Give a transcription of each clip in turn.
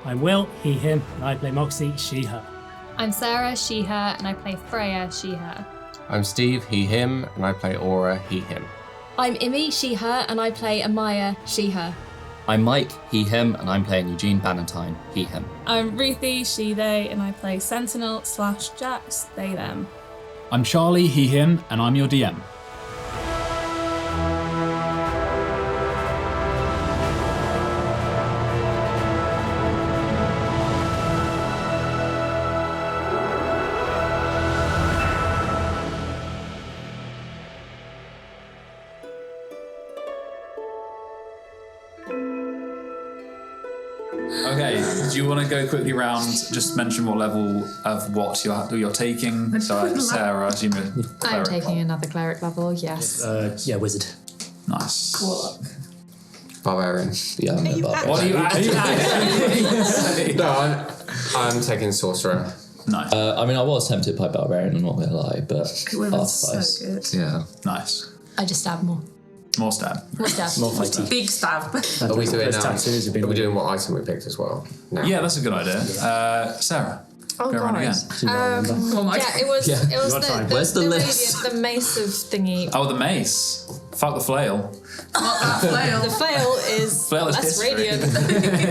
I'm Will, he, him, and I play Moxie, she, her. I'm Sarah, she, her, and I play Freya, she, her. I'm Steve, he, him, and I play Aura, he, him. I'm Imi, she, her, and I play Amaya, she, her. I'm Mike, he, him, and I'm playing Eugene Bannatyne, he, him. I'm Ruthie, she, they, and I play Sentinel/Jax, they, them. I'm Charlie, he, him, and I'm your DM. Okay, do you want to go quickly around, just mention what level of what you're taking? So, Sarah, I assume you're I'm cleric. taking another cleric level, yes. Wizard. Nice. Barbarian. Yeah, I'm a barbarian. What are you actually No, I'm taking Sorcerer. Nice. I mean, I was tempted by barbarian, I'm not gonna lie, but It would have been so artifice. good. Yeah. Nice. I just stab more. More stab. More stab. More fighty. Big stab. Are we doing, Those tattoos have been are we doing what item we picked as well? No. Yeah, that's a good idea. Sarah, Oh, go around again. Oh my Yeah, it was, it was got time. the Where's the list? radiant, the mace of thingy. Oh, the mace. Fuck the flail. Not that flail. The flail is Flail is less history. radiant.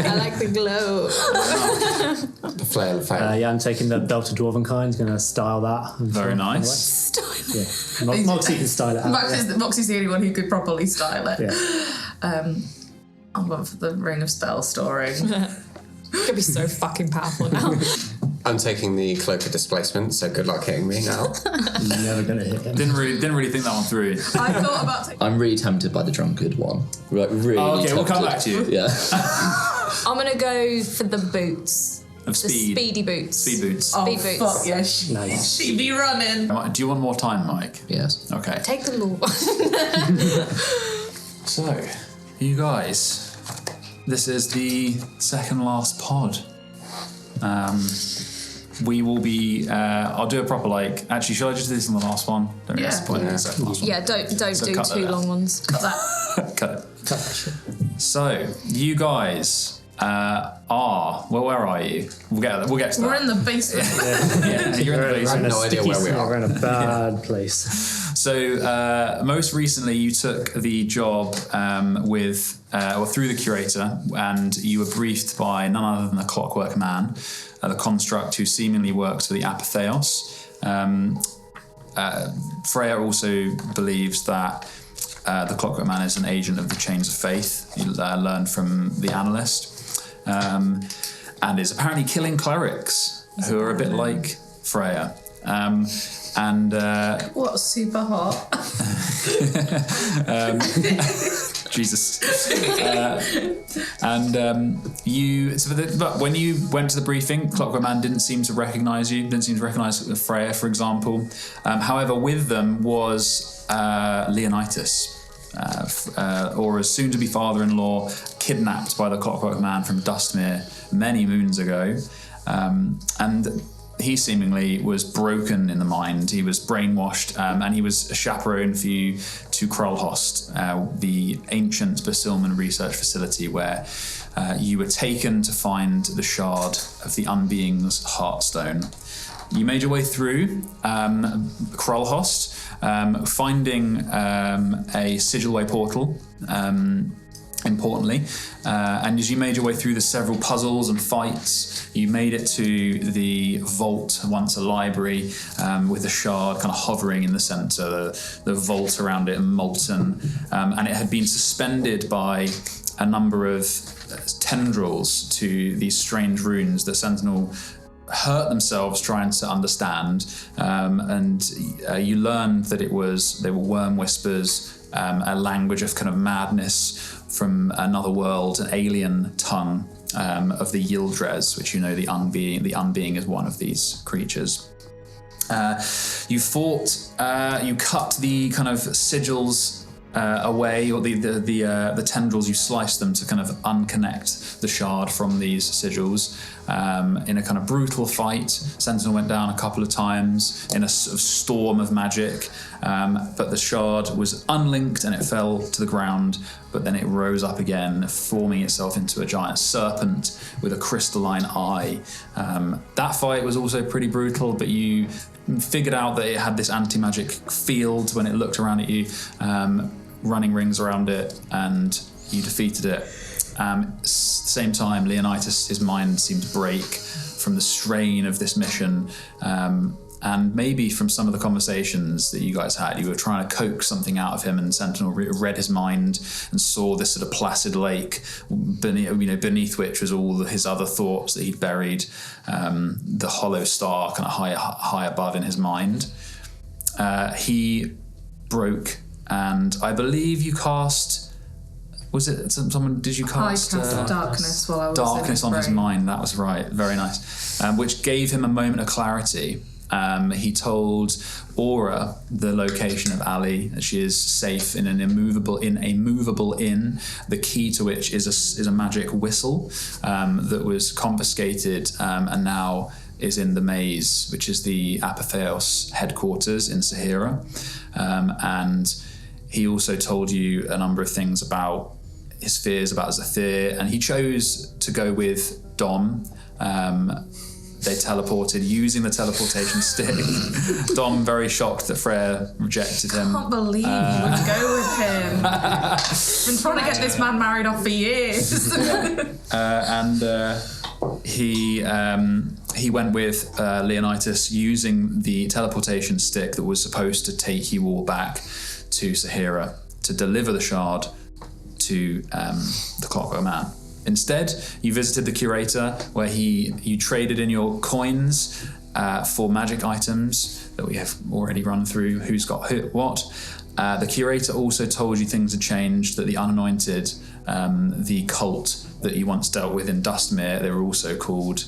I like the glow. The flail of fail. Yeah, I'm taking the belt of Dwarven kind, going to style that. Very nice. Yeah. Moxie can style it out. Moxie's the only one who could properly style it. Yeah. I'm going for the Ring of Spell Storing. Could be so fucking powerful now. I'm taking the Cloak of Displacement, so good luck hitting me now. Never going to hit him. Didn't really think that one through. I thought about taking... I'm really tempted by the drunkard one. Like, really Oh, okay, we'll come tempted. back to you. Yeah. I'm going to go for the boots. Of speed. The speedy boots. Speed boots. Oh, Speed boots. fuck yeah. Nice. She'd be running. Do you want more time, Mike? Yes. Okay. Take the law. So, you guys, this is the second last pod. We will be. I'll do a proper actually, should I just do this in the last one? Don't Yeah. disappoint in the second last one. Yeah, don't So do cut that two out. long ones. Got that. Cut it. So, you guys are. Well, where are you? We'll get to that. We're in the basement. Yeah, you're in the I basement. have no idea where we are. We're in a bad place. So most recently you took the job through the curator, and you were briefed by none other than the Clockwork Man, the construct who seemingly works for the Apatheos. Freya also believes that the Clockwork Man is an agent of the Chains of Faith. You learned from the analyst, and is apparently killing clerics who are a bit like Freya. What, super hot? Jesus. But when you went to the briefing, Clockwork Man didn't seem to recognise you, didn't seem to recognise Freya, for example. However, with them was Leonitis, Aura's soon-to-be father-in-law, kidnapped by the Clockwork Man from Dustmere many moons ago. And he seemingly was broken in the mind. He was brainwashed, and he was a chaperone for you to Crulhoste, the ancient Bysilman research facility where you were taken to find the shard of the Unbeing's heartstone. You made your way through Crulhoste, finding a sigilway portal, importantly, and as you made your way through the several puzzles and fights, you made it to the vault, once a library, with the shard kind of hovering in the centre, the vault around it molten, and it had been suspended by a number of tendrils to these strange runes that Sentinel hurt themselves trying to understand, and you learned that they were worm whispers, a language of kind of madness from another world, an alien tongue of the Yildres, which you know the Unbeing is one of these creatures. You fought, you cut the kind of sigils away, or the tendrils, you sliced them to kind of unconnect the shard from these sigils. In a kind of brutal fight, Sentinel went down a couple of times in a sort of storm of magic, but the shard was unlinked and it fell to the ground, but then it rose up again, forming itself into a giant serpent with a crystalline eye. That fight was also pretty brutal, but you figured out that it had this anti-magic field when it looked around at you, running rings around it, and you defeated it. Same time, Leonitis, his mind seemed to break from the strain of this mission, and maybe from some of the conversations that you guys had. You were trying to coax something out of him, and Sentinel read his mind and saw this sort of placid lake beneath which was all his other thoughts that he'd buried, the hollow star kind of high above in his mind. He broke, and I believe you cast... Was it someone? Did you cast? I cast darkness while I was darkness in on his mind. That was right. Very nice. Which gave him a moment of clarity. He told Aura the location of Ali. That she is safe in a movable inn. The key to which is a magic whistle that was confiscated and now is in the maze, which is the Apatheos headquarters in Sahira. And he also told you a number of things about his fears about Xethir, and he chose to go with Dom. They teleported using the teleportation stick. Dom, very shocked that Freya rejected him. I can't believe you would go with him. Been trying to get this man married off for years. He went with Leonitis using the teleportation stick that was supposed to take you all back to Sahira to deliver the shard to the Clockwork Man. Instead, you visited the Curator, where you traded in your coins for magic items that we have already run through, who's got what. The Curator also told you things had changed, that the Unanointed, the cult that you once dealt with in Dustmere, they were also called...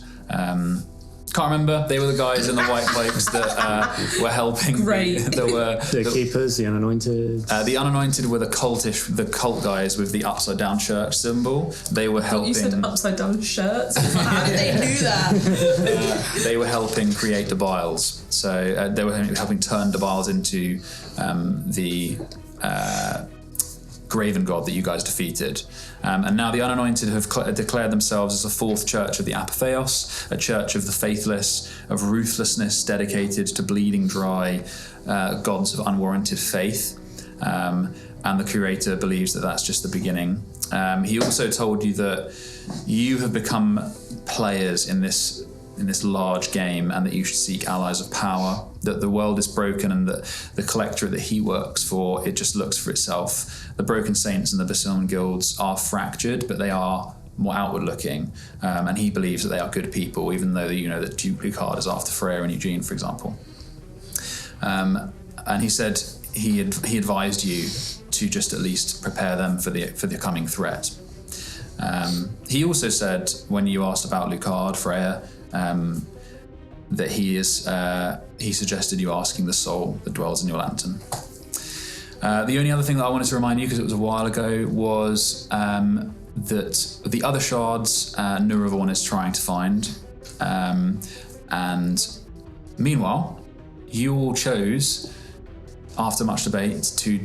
can't remember. They were the guys in the white cloaks that were helping. Great. The keepers, the unanointed. The unanointed were the cult guys with the upside down church symbol. They were helping. You said upside down shirts. How did they do that? They were helping create debiles. So they were helping turn debiles into the Graven God that you guys defeated. And now the Unanointed have declared themselves as a fourth church of the Apatheos, a church of the faithless, of ruthlessness, dedicated to bleeding dry gods of unwarranted faith. And the Curator believes that that's just the beginning. He also told you that you have become players in this large game, and that you should seek allies of power, that the world is broken, and that the Collectorate that he works for, it just looks for itself. The Broken Saints and the Bysilman guilds are fractured, but they are more outward looking, and he believes that they are good people, even though you know that Duke Lucard is after Freya and Eugene, for example. And he said he advised you to just at least prepare them for the coming threat. He also said, when you asked about Lucard, Freya, that he suggested you asking the soul that dwells in your lantern. The only other thing that I wanted to remind you, because it was a while ago, was that the other shards Nuravorn is trying to find. And meanwhile, you all chose, after much debate, to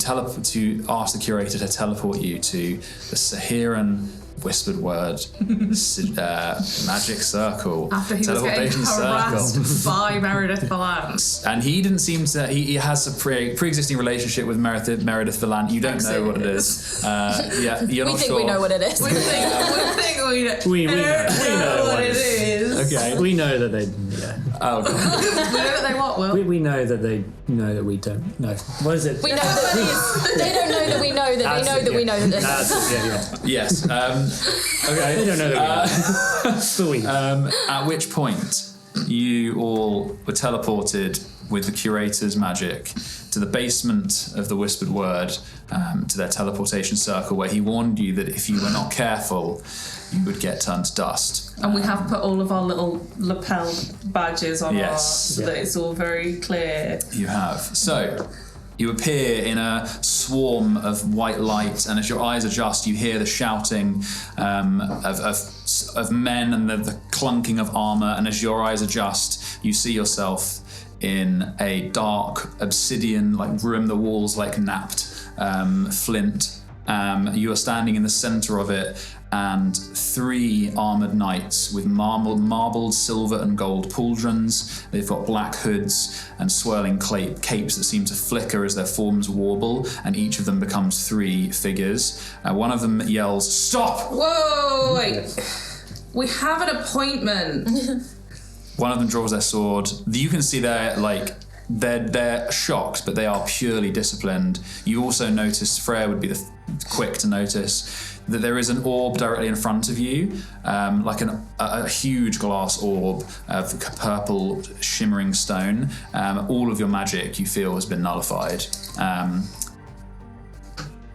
ask the Curator to teleport you to the Sahiran whispered word, magic circle, after he was getting harassed by Meredith Valance. And he didn't seem to. He has a pre-existing relationship with Meredith Valance. You don't know what it is. Yeah, you're not sure. We think we know what it is. We think we know what it is. Okay, we know that they. Yeah. Oh, God. We know that they what, Will? We know that they know that we don't know. What is it? We know that they don't know that we know that they know that we know that this. Yeah. Yes. Okay. They don't know that we know. At which point, you all were teleported with the Curator's magic to the basement of the Whispered Word, to their teleportation circle, where he warned you that if you were not careful, you would get turned to dust. And we have put all of our little lapel badges on Yes. so that it's all very clear. You have. So, You appear in a swarm of white light, and as your eyes adjust, you hear the shouting of men and the clunking of armor. And as your eyes adjust, you see yourself in a dark obsidian-like room. The walls like napped flint. You are standing in the center of it, and 3 armored knights with marbled silver and gold pauldrons. They've got black hoods and swirling capes that seem to flicker as their forms warble, and each of them becomes 3 figures. One of them yells, "Stop!" Whoa, wait. We have an appointment. One of them draws their sword. You can see they're shocked, but they are purely disciplined. You also notice, Freya would be the quick to notice, that there is an orb directly in front of you, like a huge glass orb of purple shimmering stone. All of your magic, you feel, has been nullified.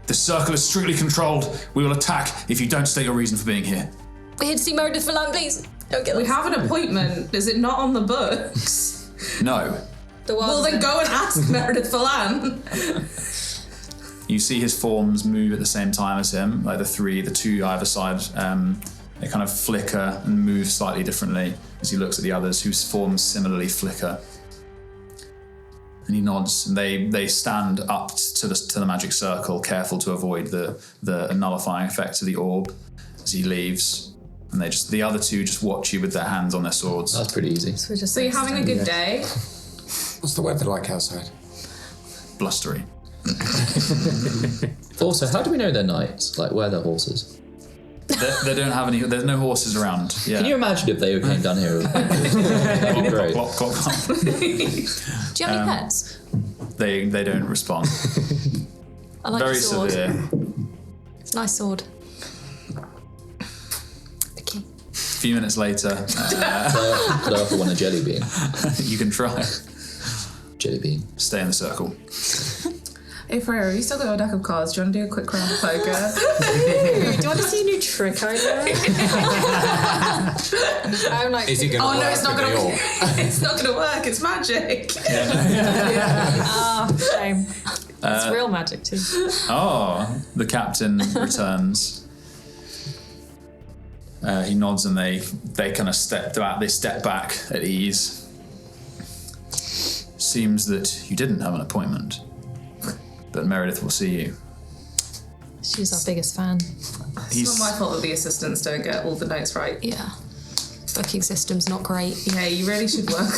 The circle is strictly controlled. We will attack if you don't state your reason for being here. We're here to see Meredith Balren, please. Don't kill us. We have an appointment. Is it not on the books? No. Well, then go and ask Meredith Balren. You see his forms move at the same time as him, like the 2 either side. They kind of flicker and move slightly differently as he looks at the others, whose forms similarly flicker. And he nods, and they stand up to the magic circle, careful to avoid the nullifying effect of the orb as he leaves. And the other 2 just watch you with their hands on their swords. That's pretty easy. So you're having a good day? What's the weather like outside? Blustery. Also, how do we know they're knights? Like, where are their horses? They don't have any. There's no horses around. Yeah. Can you imagine if they came down here? That'd be great. Clop, clop, clop, clop. Do you have any pets? They don't respond. I like Very your sword. severe. It's a nice sword. Okay. A few minutes later, Could I offer one a jelly bean? you can try. Jelly bean. Stay in the circle. Hey Freya, have you still got your deck of cards? Do you want to do a quick round of poker? Do you want to see a new trick I know? I'm like, Is it going to work? No, it's not with going the to orb? It's not going to work. It's magic. shame. It's real magic too. Oh, the captain returns. He nods, and they kind of step back at ease. Seems that you didn't have an appointment, but Meredith will see you. She's our biggest fan. It's not my fault that the assistants don't get all the notes right. Yeah. Booking system's not great. Yeah, you really should work.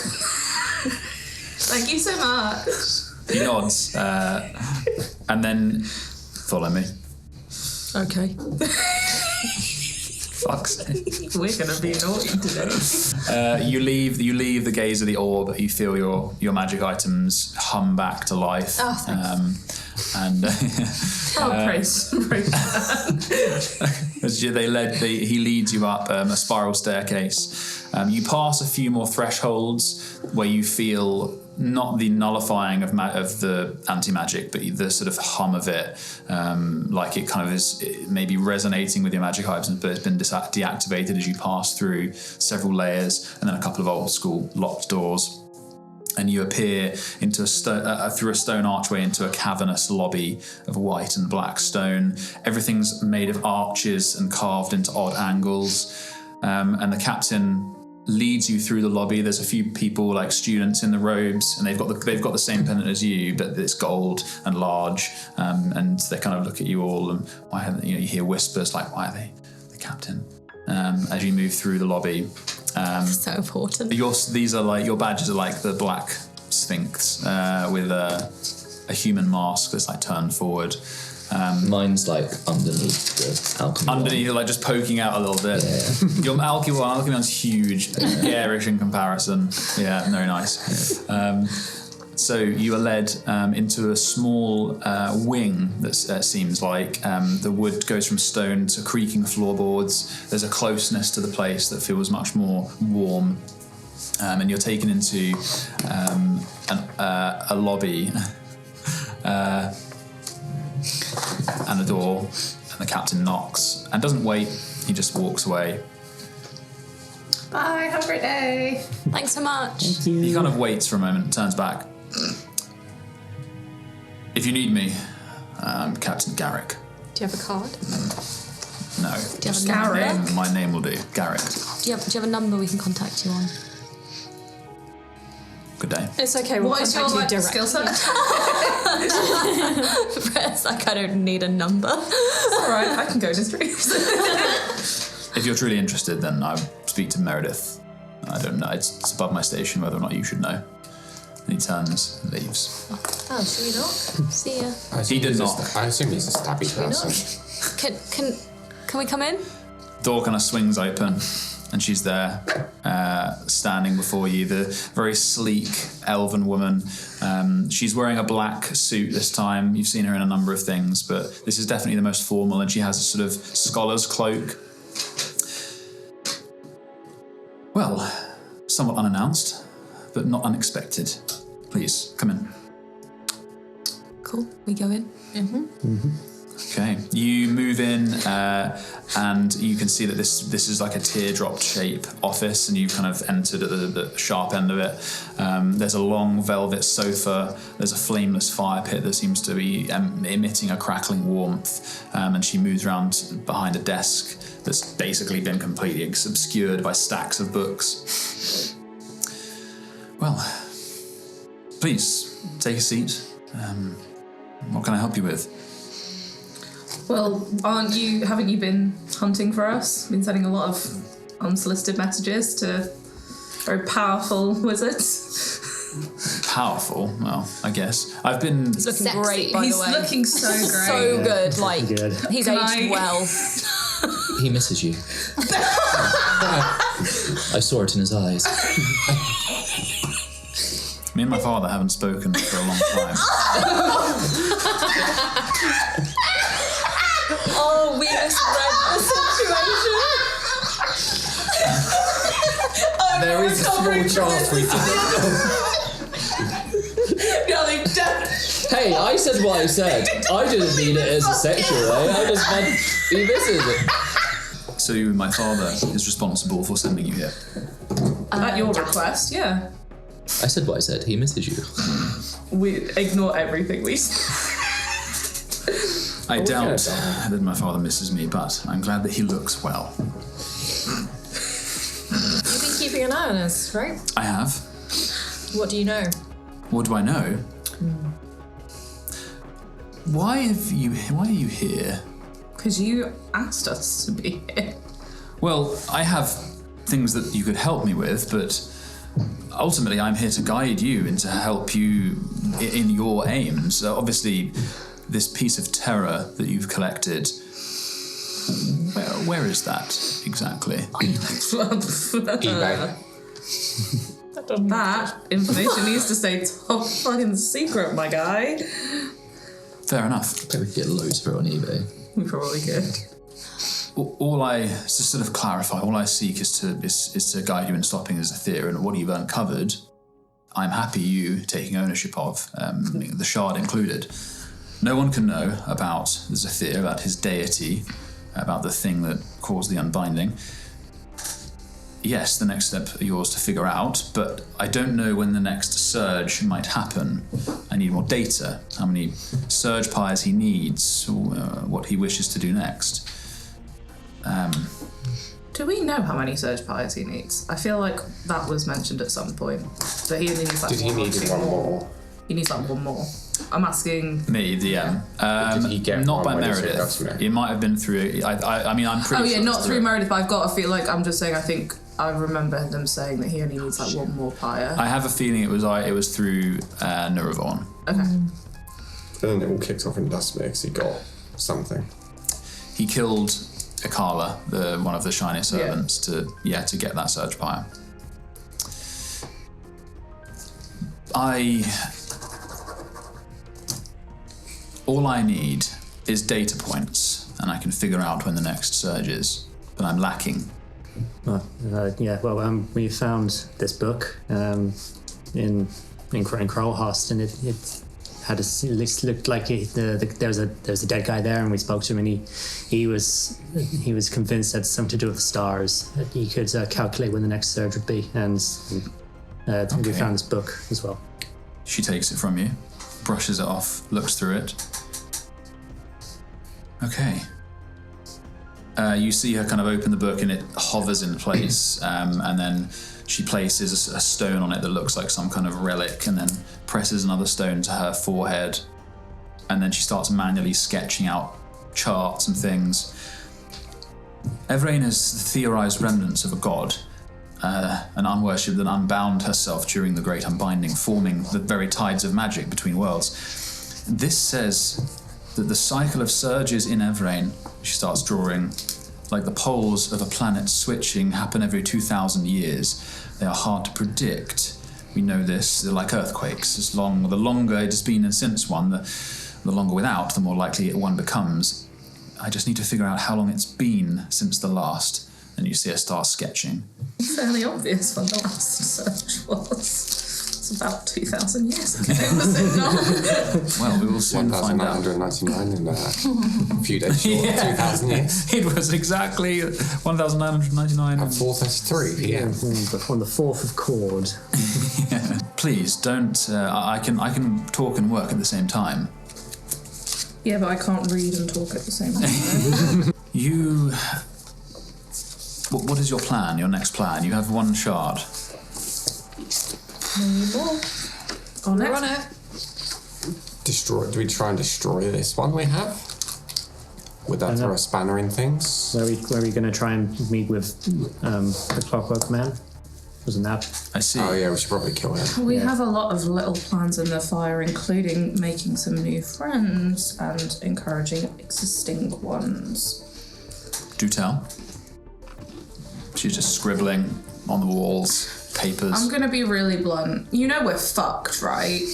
Thank you so much. He nods, and then follow me. Okay. Fuck's sake. We're going to be naughty today. You leave the gaze of the orb. You feel your magic items hum back to life. Oh, thanks. Praise As he leads you up a spiral staircase. You pass a few more thresholds where you feel not the nullifying of the anti-magic, but the sort of hum of it, like it kind of is maybe resonating with your magic items, but it's been deactivated as you pass through several layers, and then a couple of old school locked doors. And you appear into through a stone archway into a cavernous lobby of white and black stone. Everything's made of arches and carved into odd angles. And the captain leads you through the lobby. There's a few people, like students in the robes, and they've got the same pendant as you, but it's gold and large. And they kind of look at you all, and you hear whispers like, "Why are they the captain?" As you move through the lobby. So important. These are like your badges are like the black sphinx with a human mask that's like turned forward. Mine's like underneath the alchemy. Underneath, like just poking out a little bit. Yeah. Your alchemy one's huge, garish in comparison. Yeah, very nice. So you are led into a small wing that seems like the wood goes from stone to creaking floorboards. There's a closeness to the place that feels much more warm. And you're taken into a lobby and a door, and the captain knocks and doesn't wait, he just walks away. Bye, have a great day. Thanks so much. He kind of waits for a moment, turns back. If you need me, I'm Captain Garrick. Do you have a card? No. Do you have a number? My name will do. Garrick. Do you have a number we can contact you on? Good day. It's okay. We'll What is your contact you directly. skill set? It's like I don't need a number. Alright, I can go to streams. If you're truly interested, then I'll speak to Meredith. I don't know. It's above my station whether or not you should know. And he turns and leaves. Oh, should we not? See ya. He did not. I assume he's a stabby person. Can we come in? Door kind of swings open, and she's there, standing before you. The very sleek elven woman. She's wearing a black suit this time. You've seen her in a number of things, but this is definitely the most formal. And she has a sort of scholar's cloak. Well, somewhat unannounced, but not unexpected. Please come in. Cool. We go in. Okay, you move in, and you can see that this is like a teardrop shape office, and you've kind of entered at the sharp end of it. There's a long velvet sofa. There's a flameless fire pit that seems to be emitting a crackling warmth, and she moves around behind a desk that's basically been completely obscured by stacks of books. Well, please take a seat. What can I help you with? Well, haven't you been hunting for us? Been sending a lot of unsolicited messages to very powerful wizards? Powerful? Well, I guess. I've been... He's looking great, by the way. He's looking so great. So good. Like, Good. he's Can aged well. He misses you. I saw it in his eyes. Me and my father haven't spoken for a long time. Oh, we misread the situation. There is a small chance we Hey, I said what I said. I didn't mean it as a sexual way. I just meant he misses it. So my father is responsible for sending you here. At your request, yeah. I said what I said. He misses you. We ignore everything we say. I doubt that my father misses me, but I'm glad that he looks well. You've been keeping an eye on us, right? I have. What do you know? What do I know? Why are you here? Because you asked us to be here. Well, I have things that you could help me with, but ultimately I'm here to guide you and to help you in your aims. Obviously, this piece of terror that you've collected, where is that exactly? eBay. That information needs to stay top fucking secret, my guy. Fair enough. I bet we could get loads for it on eBay. We probably could. All I, to sort of clarify, all I seek is to guide you in stopping Xethir, and what you've uncovered, I'm happy you taking ownership of, the shard included. No one can know about Xethir, about his deity, about the thing that caused the unbinding. Yes, the next step is yours to figure out, but I don't know when the next surge might happen. I need more data, how many surge pyres he needs, what he wishes to do next. Do we know how many surge pyres he needs? I feel like that was mentioned at some point. That he only needs like Did he need one more? He needs like one more. I'm asking. Me, the DM. Did he get not one by when he said Meredith. that's me? It might have been through. I mean, I'm pretty. Oh yeah, sure not it's through Meredith, but I've got a feel like I'm just saying. I think I remember them saying that he only needs like one more pyre. I have a feeling it was through Nuravon. Okay. And then it all kicked off in dust because he got something. He killed Akala, one of the Shiny servants, to get that surge pyre. All I need is data points, and I can figure out when the next surge is. But I'm lacking. We found this book in Crulhoste, and it had it looked like there was a dead guy there, and we spoke to him, and he was convinced that something to do with the stars, that he could calculate when the next surge would be, and we found this book as well. She takes it from you, brushes it off, looks through it. Okay. You see her kind of open the book and it hovers in place, and then she places a stone on it that looks like some kind of relic, and then presses another stone to her forehead, and then she starts manually sketching out charts and things. Evrain has theorized remnants of a god, an unworshipped and unbound herself during the Great Unbinding, forming the very tides of magic between worlds. This says that the cycle of surges in Evrain, she starts drawing, like the poles of a planet switching, happen every 2,000 years. They are hard to predict. We know this. They're like earthquakes. The longer it has been since one, the longer without, the more likely one becomes. I just need to figure out how long it's been since the last. And you see her start sketching. It's fairly obvious when the last search was. It's about 2,000 years ago, was it not? Well, we will soon find out. 1,999 in a few days short, 2,000 years. It was exactly 1,999. At 4:33 p.m. On the 4th of Cord. Yeah. Please don't. I can talk and work at the same time. Yeah, but I can't read and talk at the same time. You. What is your plan? Your next plan? You have one shard. Oh, We're on it. Do we try and destroy this one we have? Would that throw a spanner in things? Where are we going to try and meet with the Clockwork Man? Wasn't that? I see. Oh yeah, we should probably kill him. We have a lot of little plans in the fire, including making some new friends and encouraging existing ones. Do tell. She's just scribbling on the walls, papers. I'm gonna be really blunt. You know we're fucked, right?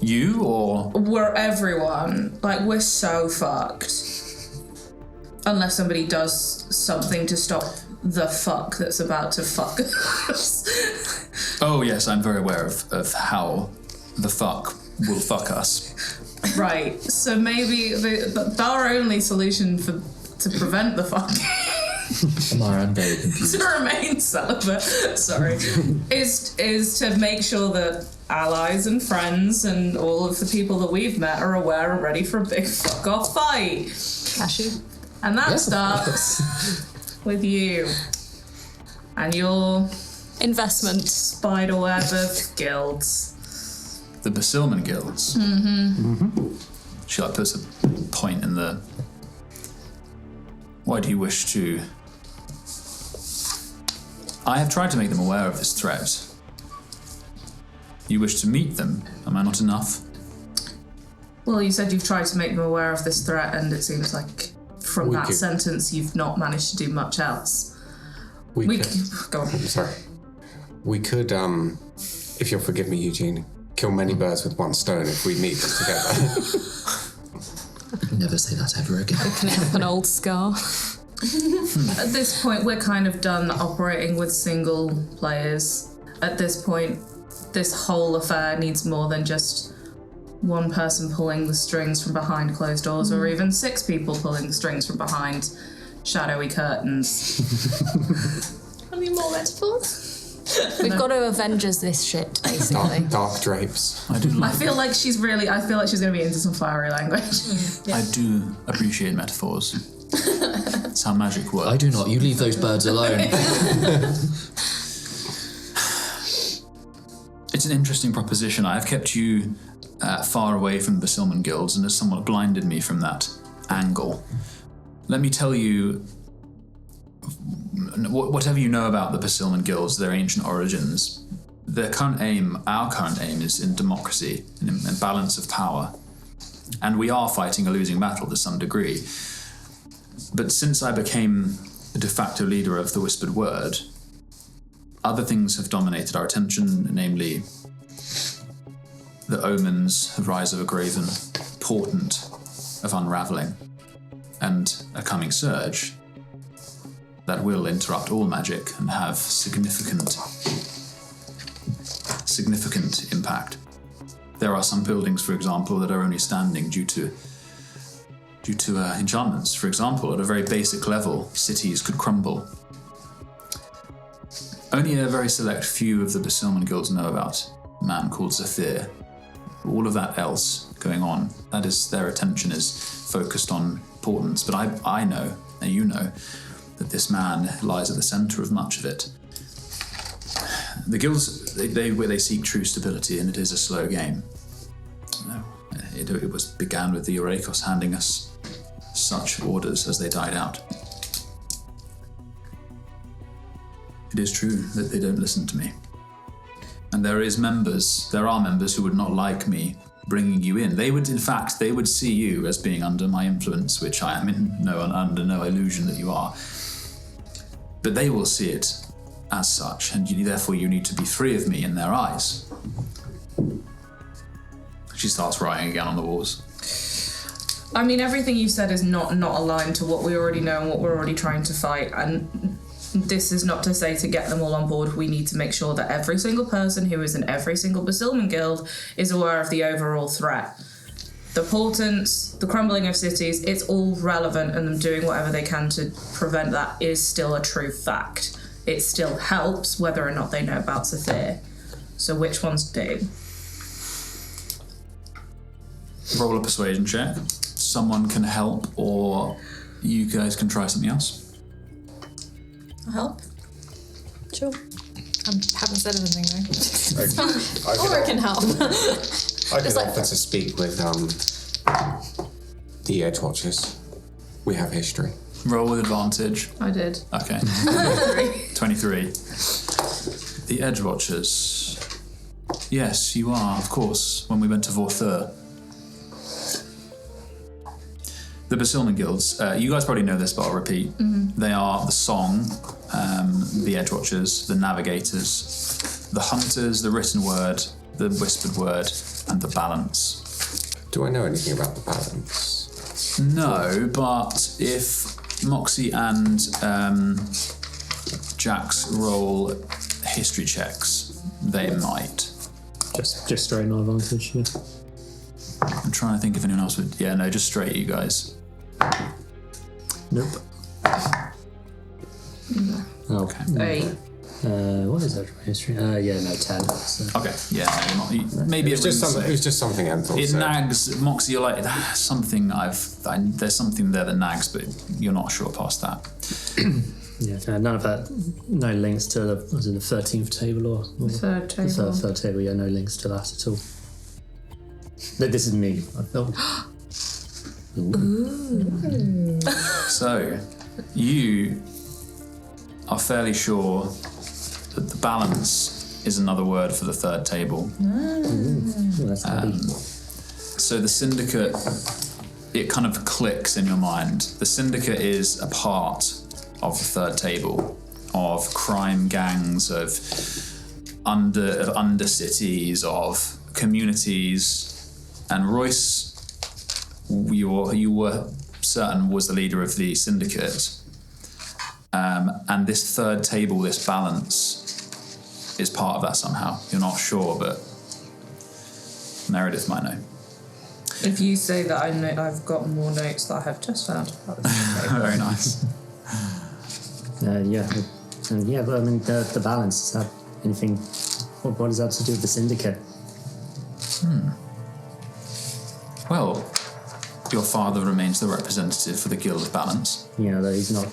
You or? We're everyone. Like, we're so fucked. Unless somebody does something to stop the fuck that's about to fuck us. Oh yes, I'm very aware of how the fuck will fuck us. Right. So maybe our only solution to prevent the fuck I'm very confused. to remain celibate, sorry, is to make sure that allies and friends and all of the people that we've met are aware and ready for a big fuck off fight. Cashew. And that starts with you and your Investment. spiderweb of guilds. The Bysilman guilds. Mm-hmm. She puts a point in the. Why do you wish to? I have tried to make them aware of this threat. You wish to meet them. Am I not enough? Well, you said you've tried to make them aware of this threat, and it seems like from that sentence you've not managed to do much else. We could go on. Sorry. We could, if you'll forgive me, Eugene, kill many birds with one stone if we meet them together. Never say that ever again. Opening up an old scar. At this point, we're kind of done operating with single players. At this point, this whole affair needs more than just one person pulling the strings from behind closed doors, or even 6 people pulling the strings from behind shadowy curtains. Any more metaphors? We've got to Avengers this shit, basically. Dark drapes. I do. I feel like she's going to be into some fiery language. I do appreciate metaphors. It's how magic works. I do not. You leave those birds alone. It's an interesting proposition. I have kept you far away from the Bysilman guilds and has somewhat blinded me from that angle. Let me tell you, whatever you know about the Bysilman guilds, their ancient origins, our current aim is in democracy, in balance of power. And we are fighting a losing battle to some degree. But since I became the de facto leader of the Whispered Word, other things have dominated our attention, namely the omens, the rise of a graven portent of unravelling, and a coming surge that will interrupt all magic and have significant impact. There are some buildings, for example, that are only standing due to enchantments. For example, at a very basic level, cities could crumble. Only a very select few of the Bysilman guilds know about a man called Xethir. all of that else going on, that is, their attention is focused on importance. But I know, and you know, that this man lies at the centre of much of it. The guilds, they seek true stability, and it is a slow game. It began with the Eurekos handing us such orders as they died out. It is true that they don't listen to me. And there are members who would not like me bringing you in. They would see you as being under my influence, which I am under no illusion that you are. But they will see it as such, and therefore you need to be free of me in their eyes. She starts writing again on the walls. I mean, everything you've said is not aligned to what we already know and what we're already trying to fight, and this is not to say to get them all on board. We need to make sure that every single person who is in every single Bysilman guild is aware of the overall threat. The portents, the crumbling of cities, it's all relevant, and them doing whatever they can to prevent that is still a true fact. It still helps whether or not they know about Xethir. So which ones do? Roll a persuasion check. Someone can help, or you guys can try something else. I'll help. Sure. I haven't said anything though. Or I can help. I could offer to speak with the Edge Watchers. We have history. Roll with advantage. I did. Okay. 23. The Edge Watchers. Yes, you are, of course, when we went to Vorthur. The Bysilman guilds, you guys probably know this, but I'll repeat. Mm-hmm. They are the Song, the Edge Watchers, the Navigators, the Hunters, the Written Word, the Whispered Word, and the Balance. Do I know anything about the Balance? No, but if Moxie and Jax roll history checks, they might. Just straight no advantage, yeah. I'm trying to think if anyone else would. Yeah, no, just straight you guys. Nope. No. Okay. 8. What is that history? Yeah, no, 10. So. Okay, yeah, no, you're not, maybe It was just something Enthal it said. nags. Moxie, you're like, something there's something there that nags, but you're not sure past that. Yeah, none of that. No links to the 13th table or Third table. The third table. Yeah, no links to that at all. But this is me. I felt. Ooh. So, you are fairly sure that the Balance is another word for the third table. That's So the Syndicate, it kind of clicks in your mind. The Syndicate is a part of the third table, of crime gangs, of under cities, of communities, and Royce, you were certain was the leader of the Syndicate. And this third table, this Balance, is part of that somehow. You're not sure, but Meredith might know. If you say that, I know I've got more notes that I have just found. Very nice. Yeah. Yeah, but I mean, the Balance, is that anything... What does that have to do with the Syndicate? Well, your father remains the representative for the Guild of Balance. Yeah, though he's not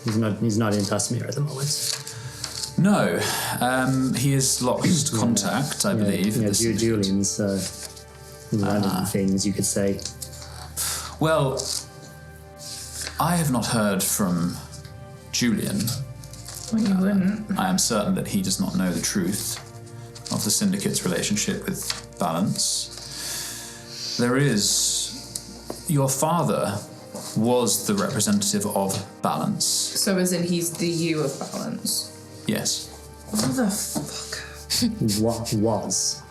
in Tusmere at the moment. No, he has lost contact, I believe. Yeah, Julian's random things, you could say. Well, I have not heard from Julian. Well, you wouldn't. I am certain that he does not know the truth of the Syndicate's relationship with Balance. There is... Your father was the representative of Balance. So as in he's the you of Balance? Yes. Motherfucker. What was?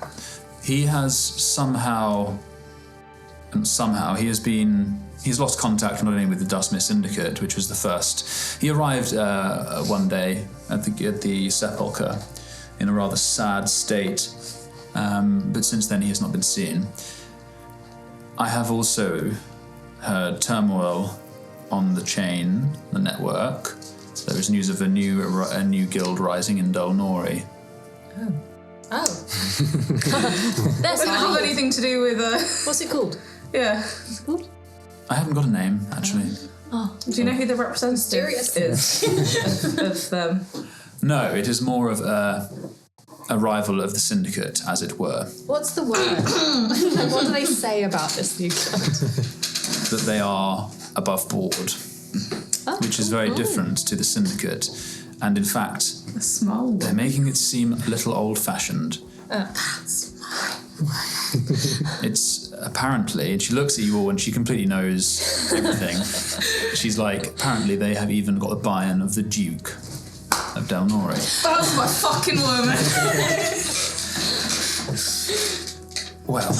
He has somehow he's lost contact not only with the Dustmere Syndicate, which was the first. He arrived one day at the sepulchre in a rather sad state, but since then he has not been seen. I have also heard turmoil on the chain, the network. There is news of a new guild rising in Dol Nori. Oh. Doesn't have anything to do with. What's it called? Yeah. I haven't got a name, actually. Do you know who the representative is of them? No, it is more of a rival of the syndicate, as it were. What's the word? What do they say about this new club? That they are above board, which is very different to the syndicate. And in fact, Small. they're making it seem a little old-fashioned. It's apparently, and she looks at you all and she completely knows everything. She's like, apparently they have even got the buy-in of the Duke of Del Nori. That's my fucking woman. Well,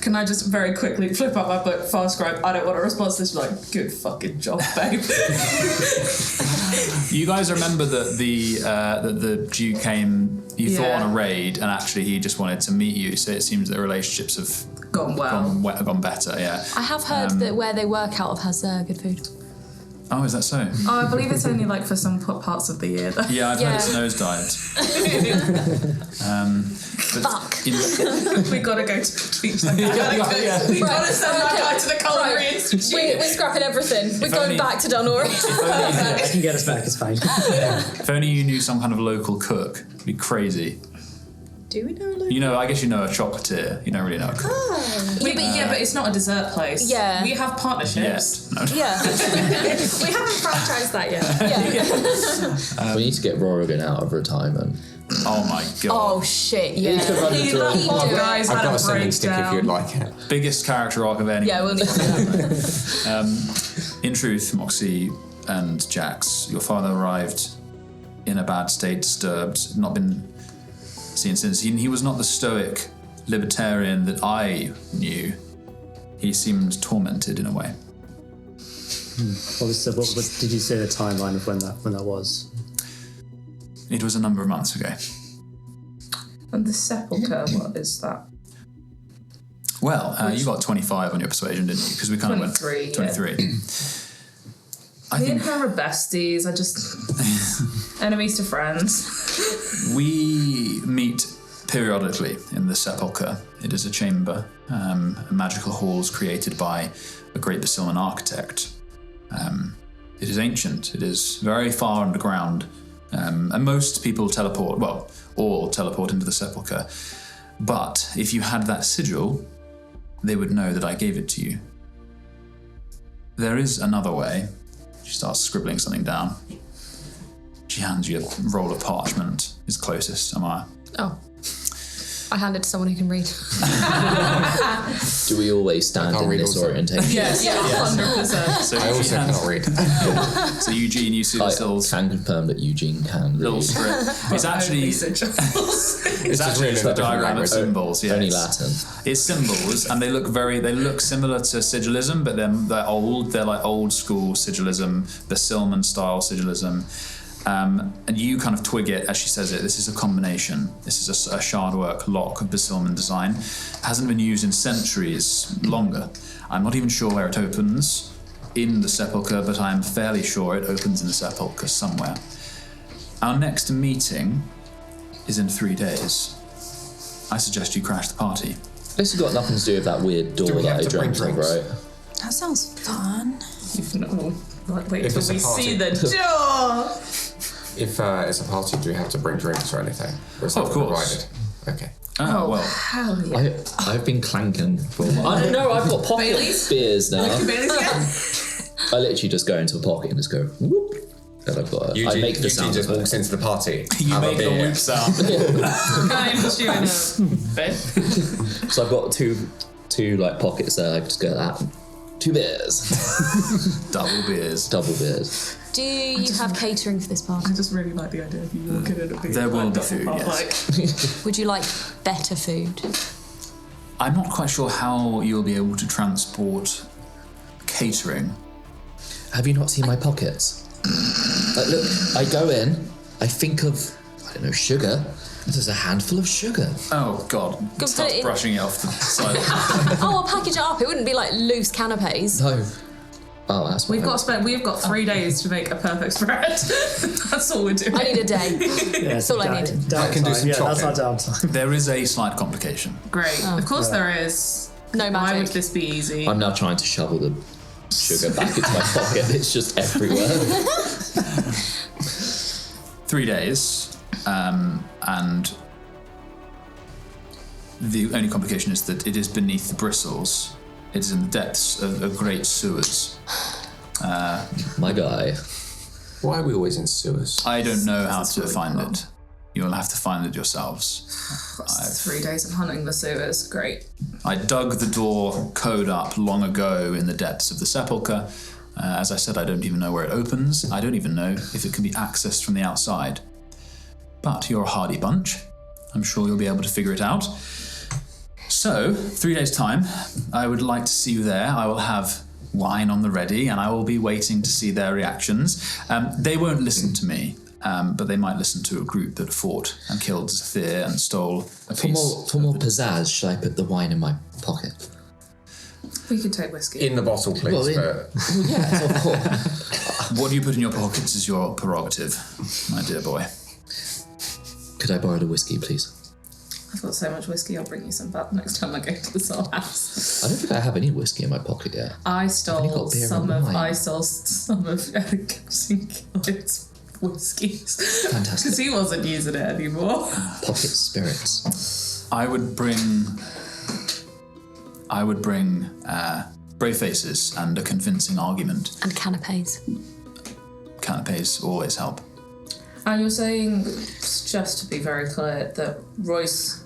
Can I just very quickly flip up my book, fast scribe? I don't want to respond to this. Like, good fucking job, babe. you guys remember that the Duke came, you thought on a raid, and actually he just wanted to meet you, so it seems that the relationships have Gone well. gone better, yeah. I have heard that where they work out of has good food. Oh, is that so? Oh, I believe it's only like for some parts of the year, though. Yeah, I've heard it's nosedived. We gotta go to teach that guy. We gotta send that guy to the Culinary Institute. We're scrapping everything. We're going back to Del Nori. I can get us back, it's fine. If only you knew some kind of local cook, it'd be crazy. Do we know? You know, I guess you know a chocolatier. You don't really know a cook. But it's not a dessert place. Yeah. We have partnerships. Yes. No. Yeah. We haven't franchised that yet. We need to get Rorigan out of retirement. Oh my god. Oh shit, yeah. Guys, I've had got a a sending stick if you'd breakdown. like it. Biggest character arc of any. Yeah, we'll need to do that. In truth, Moxie and Jax, your father arrived in a bad state, disturbed, not been seen since. He was not the stoic libertarian that I knew. He seemed tormented in a way. What did you say the timeline of when that was? It was a number of months ago. And the sepulchre, what is that? Well, you got 25 on your persuasion, didn't you? Because we kind of went 23, 23. Me and her are besties. I just enemies to friends. We meet periodically in the sepulchre. It is a chamber, a magical halls created by a great Bysilman architect. It is ancient. It is very far underground. And most people teleport, well, all teleport into the sepulchre. But if you had that sigil, they would know that I gave it to you. There is another way. She starts scribbling something down. She hands you a roll of parchment. Is closest, Amaya. Oh. I hand it to someone who can read. Do we always stand in read this also. orientation? Yes, 100%. So I also cannot read. So Eugene, you see I this little can confirm that Eugene can little read. script. It's actually Only sigils. it's actually written just in a a different diagram of language. symbols. Yeah, Only it's- Latin. It's symbols, and they look similar to sigilism, but they're old. They're like old school sigilism, Bysilman style sigilism. And you kind of twig it as she says it. This is a combination. This is a shardwork lock of Bysilman design. Hasn't been used in centuries longer. I'm not even sure where it opens in the sepulchre, but I'm fairly sure it opens in the sepulchre somewhere. Our next meeting is in 3 days. I suggest you crash the party. This has got nothing to do with that weird door Do we that have I to bring dreamt of, drinks? right? That sounds fun. No. Wait If till it's a we party. see the door. If it's a party, do we have to bring drinks or anything? Or is Oh, that of course. provided? Okay. Oh, well. Hell yeah. I've been clanking for a while. I don't know, I've got pocket Baileys? beers now. Bailey's again. I literally just go into a pocket and just go whoop. And I've got I make the Eugene sound just of walks it. into the party. You have a make the beer. whoop sound. Can I put you in a bed? So I've got two like pockets there, I just go like that. 2 beers. Double beers. Double beers. Do you have catering for this party? I just really like the idea of you walking in a bed. There will be food, yes. Would you like better food? I'm not quite sure how you'll be able to transport catering. Have you not seen my pockets? Like, look, I go in, I think of, I don't know, sugar. There's a handful of sugar. Oh, God. Go Starts put it in- brushing it off the side. Oh, I'll package it up. It wouldn't be like loose canapes. No. Oh, that's We've got 3 days to make a perfect spread. That's all we're doing. I need a day. That's all I need. I can do some That's chopping. our downtime. There is a slight complication. Great. Of course there is. No magic. Why would this be easy? I'm now trying to shovel the sugar back into my pocket. It's just everywhere. 3 days, and the only complication is that it is beneath the bristles. It is in the depths of great sewers. My guy. Why are we always in sewers? I don't know how to really find cool. it. You'll have to find it yourselves. 3 days of hunting the sewers. Great. I dug the door code up long ago in the depths of the sepulchre. As I said, I don't even know where it opens. I don't even know if it can be accessed from the outside. But you're a hardy bunch. I'm sure you'll be able to figure it out. So, 3 days' time, I would like to see you there. I will have wine on the ready, and I will be waiting to see their reactions. They won't listen to me, but they might listen to a group that fought and killed Xethir and stole a piece. For more pizzazz, should I put the wine in my pocket? We could take whiskey. In the bottle, please. Well, yeah, of course. What you put in your pockets is your prerogative, my dear boy. Could I borrow the whiskey, please? I've got so much whiskey, I'll bring you some back next time I go to the Soul House. I don't think I have any whiskey in my pocket yet. I stole got beer some and of wine. Captain Killian's whiskies. Fantastic. Because he wasn't using it anymore. Pocket spirits. I would bring brave faces and a convincing argument. And canapes. Canapes always help. And you're saying, just to be very clear, that Royce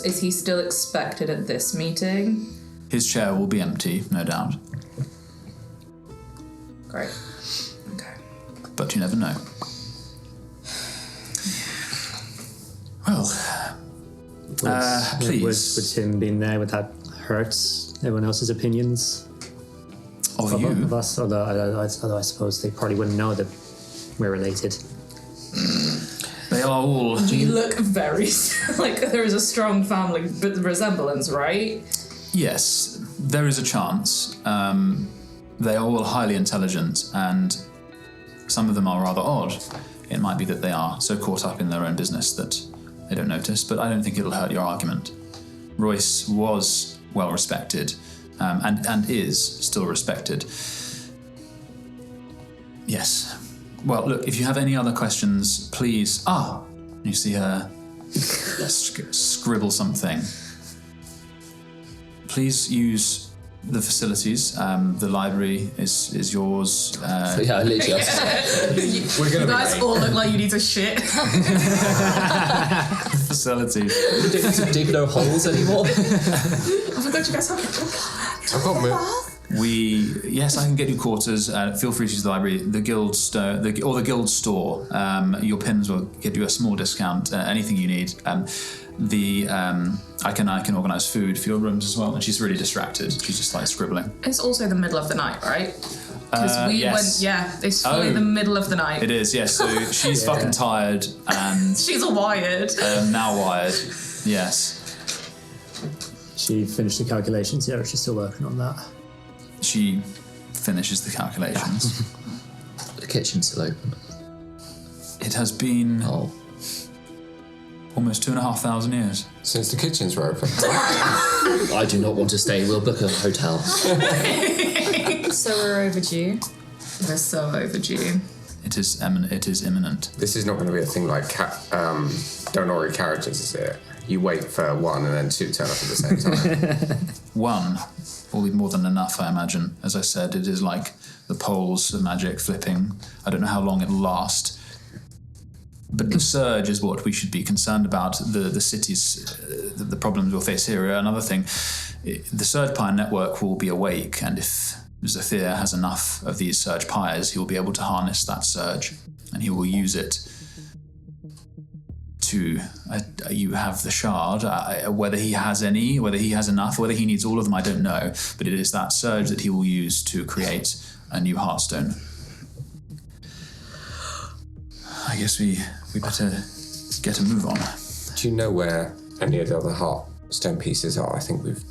is he still expected at this meeting? His chair will be empty, no doubt, Great. Okay. but you never know. Well, please. Would Tim being there, would that hurt everyone else's opinions Of of you? us? Although I suppose they probably wouldn't know that we're related. They are all... You look very like there is a strong family resemblance, right? Yes, there is a chance. They are all highly intelligent, and some of them are rather odd. It might be that they are so caught up in their own business that they don't notice, but I don't think it'll hurt your argument. Royce was well respected, and is still respected. Yes. Well, look, if you have any other questions, please... you see her scribble something. Please use the facilities. The library is yours. Yeah, I literally. We're You going to guys all look like you need to shit. Facilities. We don't need to dig no holes anymore. Oh my god, you guys have I've got Yes, I can get you quarters. Feel free to use the library, the guild store, or the guild store. Your pins will get you a small discount. Anything you need. I can organise food for your rooms as well. And she's really distracted. She's just like scribbling. It's also the middle of the night, right? Because yes. it's fully the middle of the night. It is, yes. So she's fucking tired and She's wired. now wired. Yes. She finished the calculations yet, or she's still working on that? She finishes the calculations. The kitchen's still open. It has been almost 2,500 years. Since the kitchens were open. I do not want to stay. We'll book a hotel. So we're overdue. We're so overdue. It is imminent. This is not going to be a thing like Donori characters, is it? You wait for one and then two turn up at the same time. One will be more than enough, I imagine. As I said, it is like the poles of magic flipping. I don't know how long it'll last. But the surge is what we should be concerned about. The cities, the problems we'll face here. Another thing, the surge pyre network will be awake, and if Xethir has enough of these surge pyres, he will be able to harness that surge, and he will use it to... you have the shard. Whether he has any, whether he has enough, whether he needs all of them, I don't know. But it is that surge that he will use to create a new heartstone. I guess we better get a move on. Do you know where any of the other heartstone pieces are? I think we've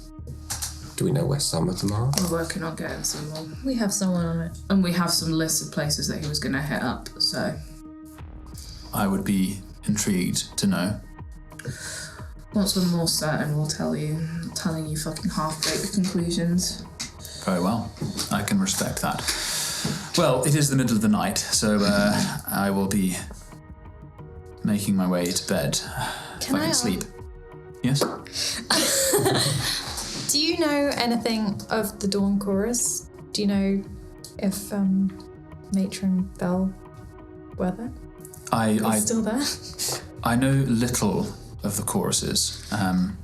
Do we know where some of them are? We're working on getting some more. We have someone on it. And we have some lists of places that he was going to hit up, so... I would be intrigued to know. Once we're more certain, we'll tell you. I'm telling you fucking half-baked conclusions. Very well. I can respect that. Well, it is the middle of the night, so I will be making my way to bed. If I can sleep. Yes? Do you know anything of the Dawn Chorus? Do you know if Matron Bell were there? Still there? I know little of the choruses. I'm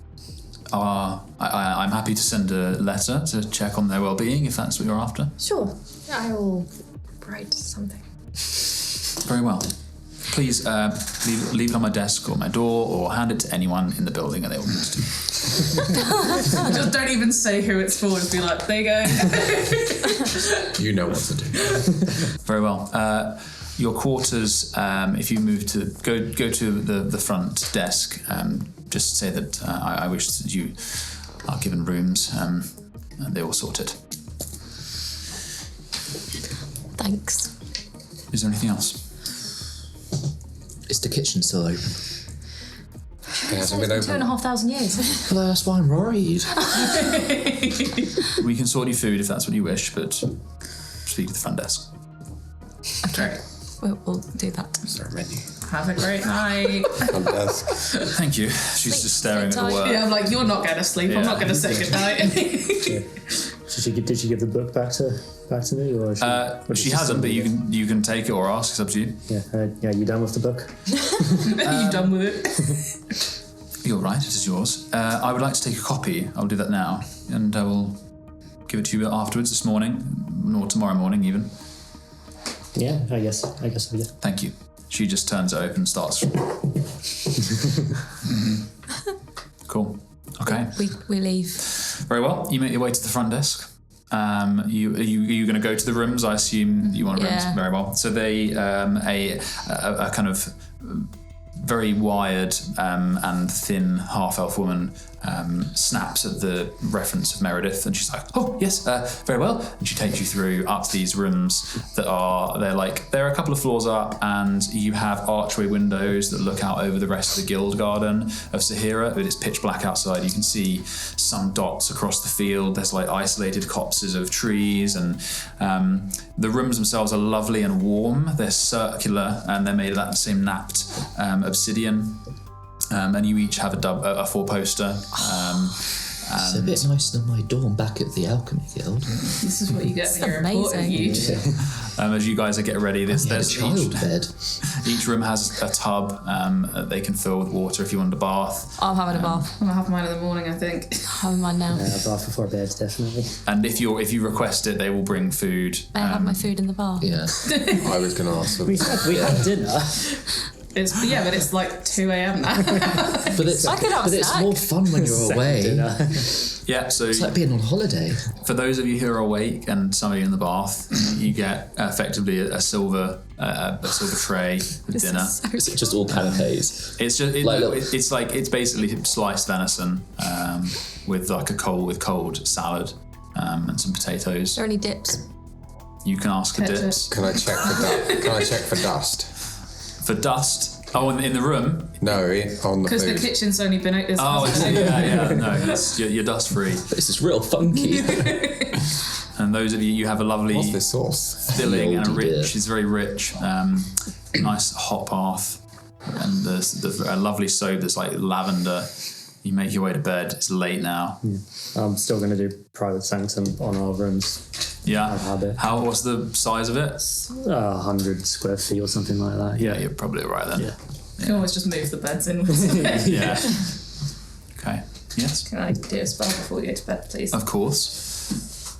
happy to send a letter to check on their well-being if that's what you're after. Sure. I will write something. Very well. Please leave it on my desk or my door or hand it to anyone in the building and they will read it. Just don't even say who it's for, just be like, there you go. You know what to do. Very well. Your quarters, if you move to go to the front desk, just say that I wish that you are given rooms, and they will sort it. Thanks. Is there anything else? Is the kitchen still open? It hasn't been open. 2,500 years. Well, that's why I'm worried. We can sort you food if that's what you wish, but speak to the front desk. Okay. We'll do that. Is there a menu? Have a great night. Front desk. Thank you. She's just staring at the work. Yeah, I'm like, you're not going to sleep. I'm not going to say goodnight. Did she give the book back to me, or she hasn't? But you can take it or ask. It's up to you. Yeah. You done with the book? You done with it? You're right. It is yours. I would like to take a copy. I'll do that now, and I will give it to you afterwards this morning, or tomorrow morning even. Yeah, I guess so. Yeah. Thank you. She just turns it open and starts. Cool. Okay. We leave. Very well. You make your way to the front desk. Are you going to go to the rooms? I assume you want rooms. Very well. So they a kind of very wired and thin half-elf woman snaps at the reference of Meredith, and she's like, "Oh yes, very well." And she takes you through up these rooms that they're a couple of floors up, and you have archway windows that look out over the rest of the guild garden of Xethir. It is pitch black outside. You can see some dots across the field. There's like isolated copses of trees, and the rooms themselves are lovely and warm. They're circular, and they're made of that same napped obsidian. And you each have a four-poster. It's a bit nicer than my dorm back at the Alchemy Guild. This is what you get when you're important, huge. As you guys are getting ready, There's a child bed. Each room has a tub that they can fill with water if you want a bath. I'm having a bath. I'm gonna have mine in the morning, I think. I'm having mine now. A bath before bed, definitely. And if you request it, they will bring food. I have my food in the bath. Yeah. I was going to ask for We had dinner. But it's like 2 a.m. now. But it's snack. more fun when you're away. Yeah, so It's like being on holiday. for those of you who are awake and some of you in the bath, you get effectively a silver tray with dinner. Is it just all canapes? It's just it's basically sliced venison with like a cold salad and some potatoes. Are there any dips? You can ask for dips. Can I check for dust? For dust. Oh, in the room? No, on the Because the food. kitchen's only been out this Oh, I see. Yeah. No, you're dust free. This is real funky. And those of you have a lovely What's this sauce? filling and Moldy rich. dip. It's very rich. Nice hot bath and a lovely soap that's like lavender. You make your way to bed. It's late now. I'm still going to do private sanctum on our rooms. Yeah. I've had it. What's the size of it? 100 square feet or something like that. Yeah, you're probably right then. Yeah. You can always just move the beds in. Yeah. Okay. Yes. Can I do a spell before we go to bed, please? Of course.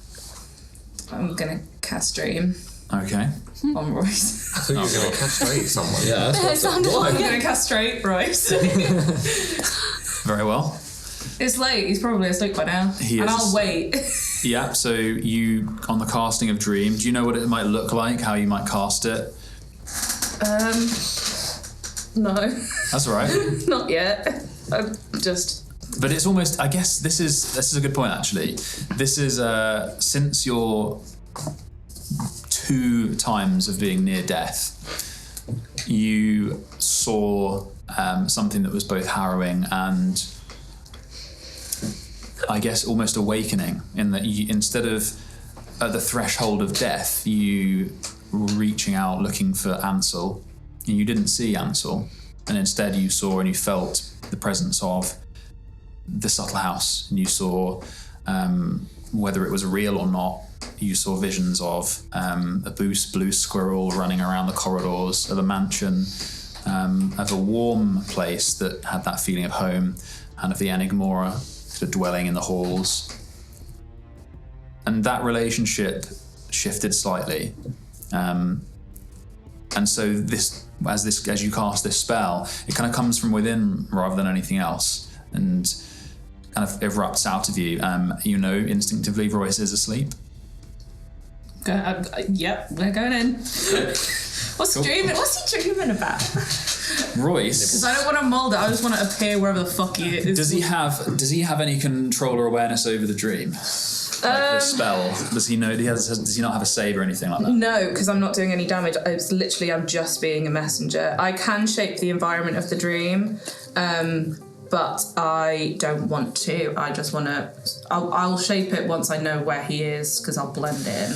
I'm gonna castrate him Okay. on Royce. So you're going to castrate someone? Yeah. I'm gonna castrate Royce. Very well. It's late. He's probably asleep by now. He and is. I'll wait. Yeah. So you on the casting of Dream. Do you know what it might look like? How you might cast it? No, That's all right. not yet. I'm just But it's almost, I guess this is a good point actually. This is since your 2 times of being near death, you saw something that was both harrowing and I guess almost awakening, in that you, instead of at the threshold of death, you were reaching out looking for Ansel, and you didn't see Ansel, and instead you saw and you felt the presence of the subtle house, and you saw, whether it was real or not, you saw visions of a blue squirrel running around the corridors of a mansion, of a warm place that had that feeling of home, and of the Enigmora sort of dwelling in the halls. And that relationship shifted slightly. And so as you cast this spell, it kind of comes from within rather than anything else, and kind of erupts out of you. You know instinctively Royce is asleep. Yep, we're going in. What's he dreaming about? Royce. Because I don't want to mold it, I just want to appear wherever the fuck he is. Does he have any control or awareness over the dream? Like the spell? Does he know? Does he not have a save or anything like that? No, because I'm not doing any damage. It's literally, I'm just being a messenger. I can shape the environment of the dream, but I don't want to. I just want to. I'll shape it once I know where he is, because I'll blend in.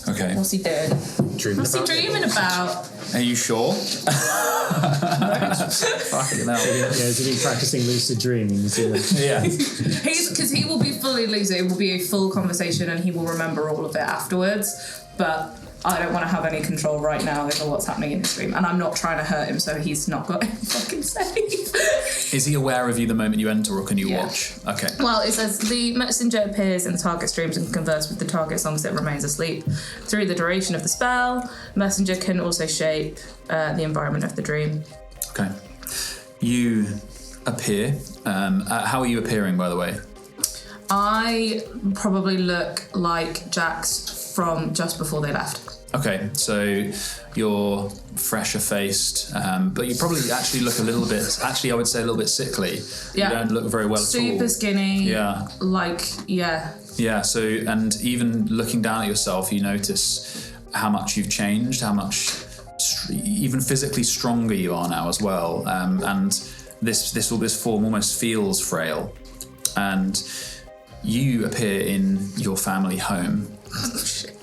Okay. What's he doing? What's he dreaming about? Are you sure? Fucking hell. Has he been practicing lucid dreaming? Yeah. Because he will be fully lucid. It will be a full conversation, and he will remember all of it afterwards. But I don't want to have any control right now over what's happening in his dream, and I'm not trying to hurt him, so he's not got any fucking save. Is he aware of you the moment you enter, or can you watch? Okay. Well, it says the messenger appears in the target's dreams and can converse with the target as long as it remains asleep. Through the duration of the spell, messenger can also shape the environment of the dream. Okay. You appear. How are you appearing, by the way? I probably look like Jax from just before they left. Okay, so you're fresher faced, but you probably actually look a little bit, I would say a little bit sickly. Yeah. You don't look very well at all. Super skinny. Yeah. Yeah, so, and even looking down at yourself, you notice how much you've changed, how much even physically stronger you are now as well. And this form almost feels frail. And you appear in your family home. Oh, shit.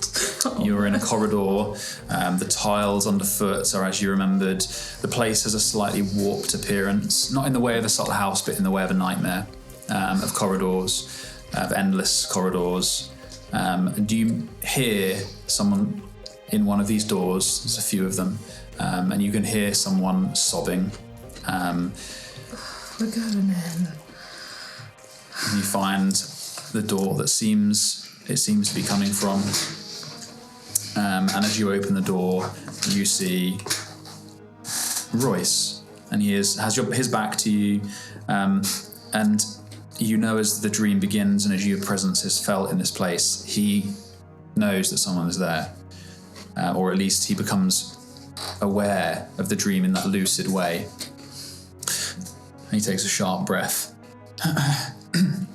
You're in a corridor, the tiles underfoot are as you remembered. The place has a slightly warped appearance, not in the way of a subtle house, but in the way of a nightmare of corridors, of endless corridors. Do you hear someone in one of these doors? There's a few of them, and you can hear someone sobbing. We're going in. And you find the door that seems to be coming from. And as you open the door, you see Royce, and he has his back to you, and you know as the dream begins and as your presence is felt in this place, he knows that someone is there, or at least he becomes aware of the dream in that lucid way. And he takes a sharp breath, and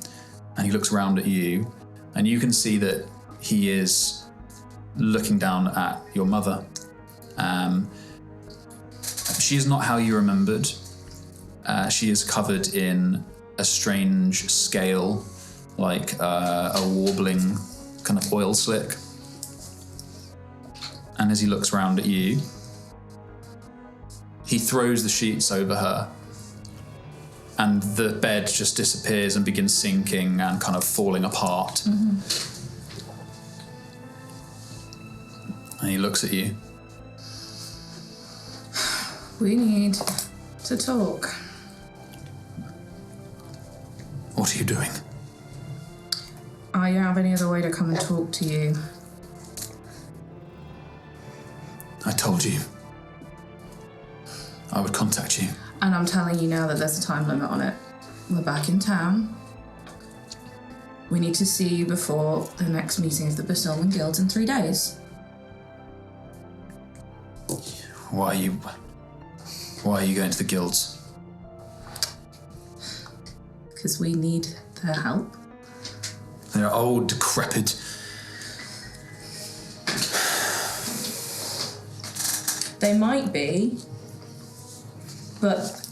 he looks around at you, and you can see that he is looking down at your mother. She is not how you remembered. She is covered in a strange scale, like a warbling kind of oil slick. And as he looks around at you, he throws the sheets over her, and the bed just disappears and begins sinking and kind of falling apart. Mm-hmm. And he looks at you. We need to talk. What are you doing? I don't have any other way to come and talk to you. I told you I would contact you. And I'm telling you now that there's a time limit on it. We're back in town. We need to see you before the next meeting of the Bysilman Guild in 3 days. Why are you going to the guilds? because we need their help. They're old, decrepit. They might be, but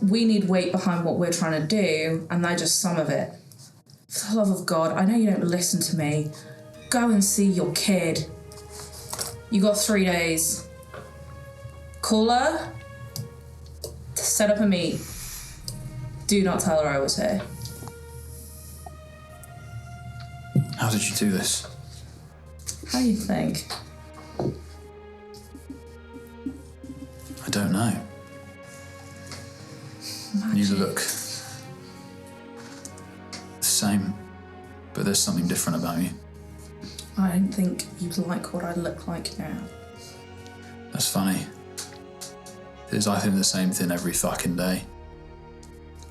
we need weight behind what we're trying to do, and they're just some of it. For the love of God, I know you don't listen to me. Go and see your kid. You got 3 days. Call her. Set up a meet. Do not tell her I was here. How did you do this? How do you think? I don't know. You look the same, but there's something different about you. I don't think you'd like what I look like now. That's funny. Because I think the same thing every fucking day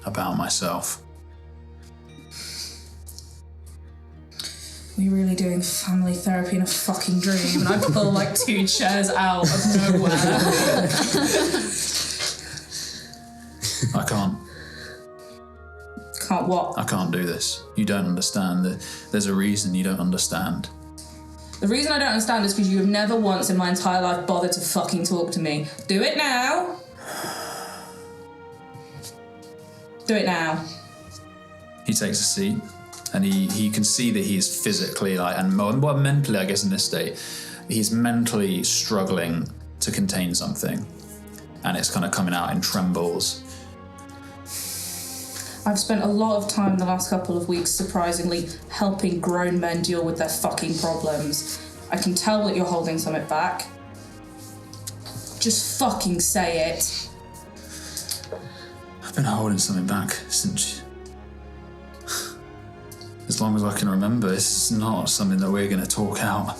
about myself. We're really doing family therapy in a fucking dream, and I pull like 2 chairs out of nowhere. I can't. Can't what? I can't do this. You don't understand. There's a reason you don't understand. The reason I don't understand is because you have never once in my entire life bothered to fucking talk to me. Do it now. Do it now. He takes a seat, and he can see that he's physically and mentally, I guess in this state, he's mentally struggling to contain something, and it's kind of coming out in trembles. I've spent a lot of time the last couple of weeks, surprisingly, helping grown men deal with their fucking problems. I can tell that you're holding something back. Just fucking say it. I've been holding something back since... as long as I can remember. It's not something that we're going to talk out.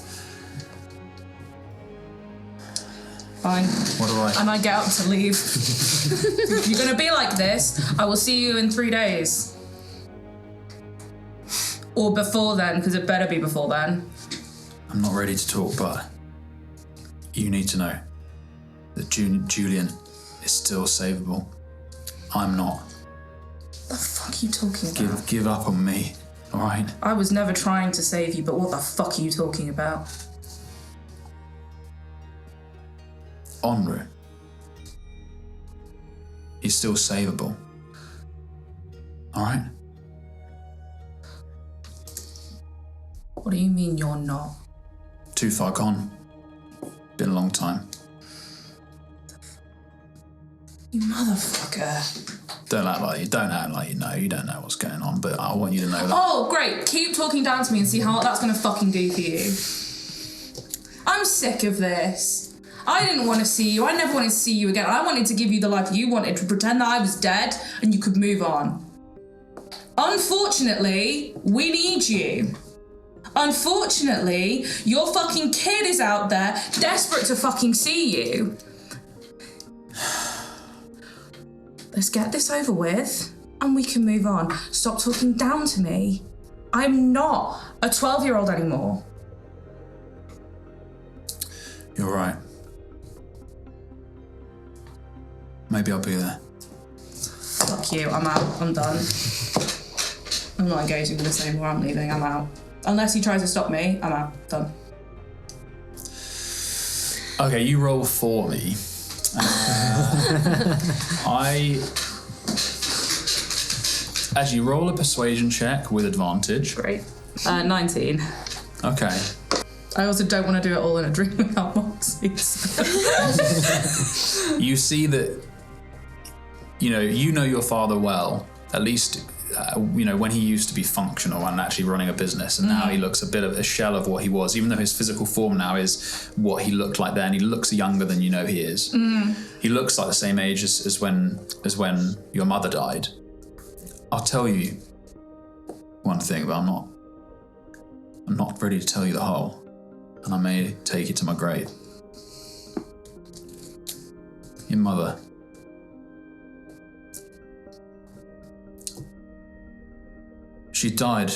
Fine. What do I... And I get up to leave. If you're going to be like this, I will see you in 3 days. Or before then, because it better be before then. I'm not ready to talk, but you need to know that Julian is still savable. I'm not. What the fuck are you talking about? Give up on me, all right? I was never trying to save you, but what the fuck are you talking about? Onru. He's still savable. All right? What do you mean you're not? Too far gone. Been a long time. You motherfucker. Don't act like you know. You don't know what's going on, but I want you to know that. Oh, great. Keep talking down to me and see how that's going to fucking do for you. I'm sick of this. I didn't want to see you. I never wanted to see you again. I wanted to give you the life you wanted, to pretend that I was dead and you could move on. Unfortunately, we need you. Unfortunately, your fucking kid is out there desperate to fucking see you. Let's get this over with and we can move on. Stop talking down to me. I'm not a 12-year-old anymore. You're right. Maybe I'll be there. Fuck you, I'm out, I'm done. I'm not engaging with this anymore, I'm leaving, I'm out. Unless he tries to stop me, I'm out, done. Okay, you roll for me. As you roll a persuasion check with advantage. Great. 19. Okay. I also don't want to do it all in a dream without Moxies. You see that, you know your father well, at least, when he used to be functional and actually running a business, and now he looks a bit of a shell of what he was, even though his physical form now is what he looked like then. He looks younger than you know he is. He looks like the same age as when your mother died. I'll tell you one thing, but I'm not ready to tell you the whole, and I may take you to my grave. Your mother. She died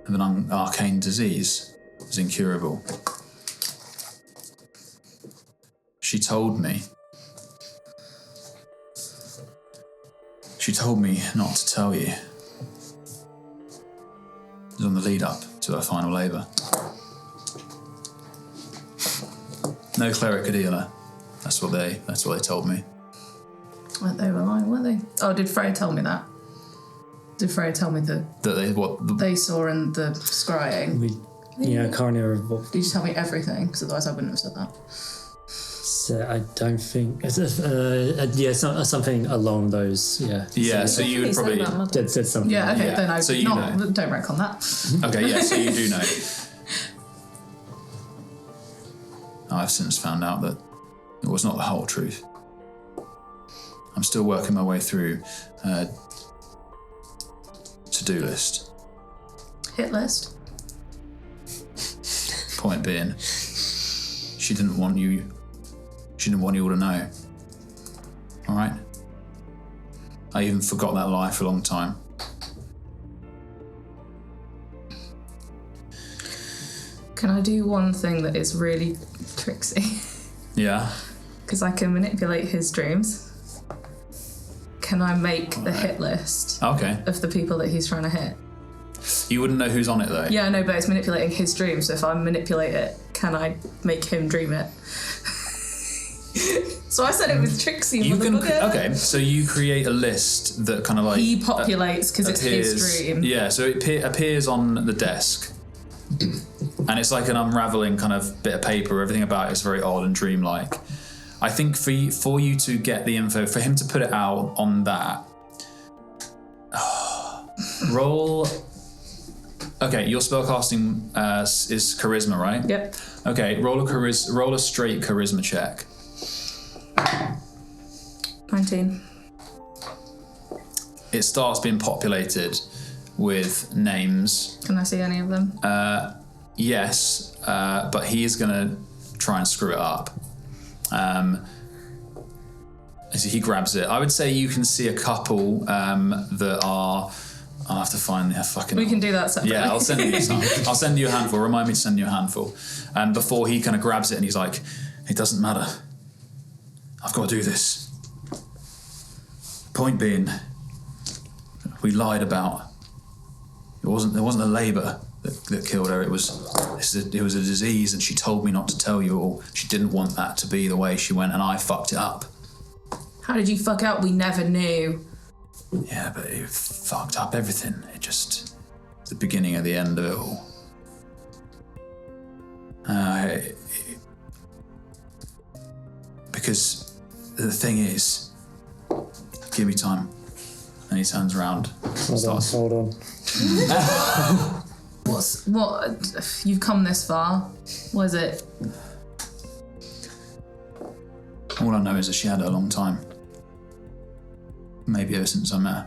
of an arcane disease. It was incurable. She told me She told me not to tell you. It was on the lead up to her final labour. No cleric could heal her. That's what they told me. Well, they were lying, weren't they? Oh, did Freya tell me that? Did Freya tell me that they saw in the scrying? Carnier. Did you tell me everything? Because otherwise I wouldn't have said that. So I don't think something along those. Yeah. Yeah. So you would probably said something. Yeah. Okay. Then I so you know. Don't retcon that. Okay. Yeah. So you do know. I've since found out that it was not the whole truth. I'm still working my way through a to-do list. Hit list. Point being, she didn't want you all to know. All right? I even forgot that lie for a long time. Can I do one thing that is really tricksy? Yeah. Because I can manipulate his dreams. Can I make the hit list of the people that he's trying to hit? You wouldn't know who's on it though. Yeah, I know, but it's manipulating his dreams. So if I manipulate it, can I make him dream it? So I said it was tricksy. So you create a list that kind of like he populates because it's his dream. Yeah, so it appears on the desk, and it's like an unraveling kind of bit of paper. Everything about it is very odd and dreamlike. I think for you to get the info, for him to put it out on that, roll. Okay, your spellcasting is charisma, right? Yep. Okay, roll a straight charisma check. 19. It starts being populated with names. Can I see any of them? Yes, but he is going to try and screw it up. So he grabs it. I would say you can see a couple that are... I'll have to find the fucking... We can do that separately. Yeah, I'll send you some. I'll send you a handful. Remind me to send you a handful. And before he kind of grabs it and he's like, it doesn't matter. I've got to do this. Point being, we lied about... There wasn't a labour that killed her. It was a disease, and she told me not to tell you all. She didn't want that to be the way she went, and I fucked it up. How did you fuck up? We never knew. Yeah, but it fucked up everything. It just... the beginning of the end of it all. Because the thing is... Give me time. And he turns around. Hold on. What? You've come this far. What is it? All I know is that she had it a long time. Maybe ever since I met her.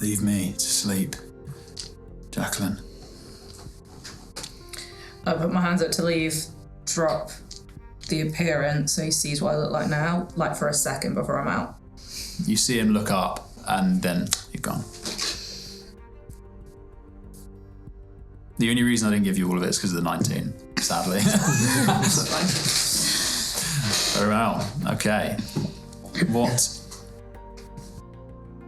Leave me to sleep, Jacqueline. I put my hands up to leave, drop the appearance so he sees what I look like now, like for a second before I'm out. You see him look up, and then you're gone. The only reason I didn't give you all of it is because of the 19, sadly. Very well. Okay. What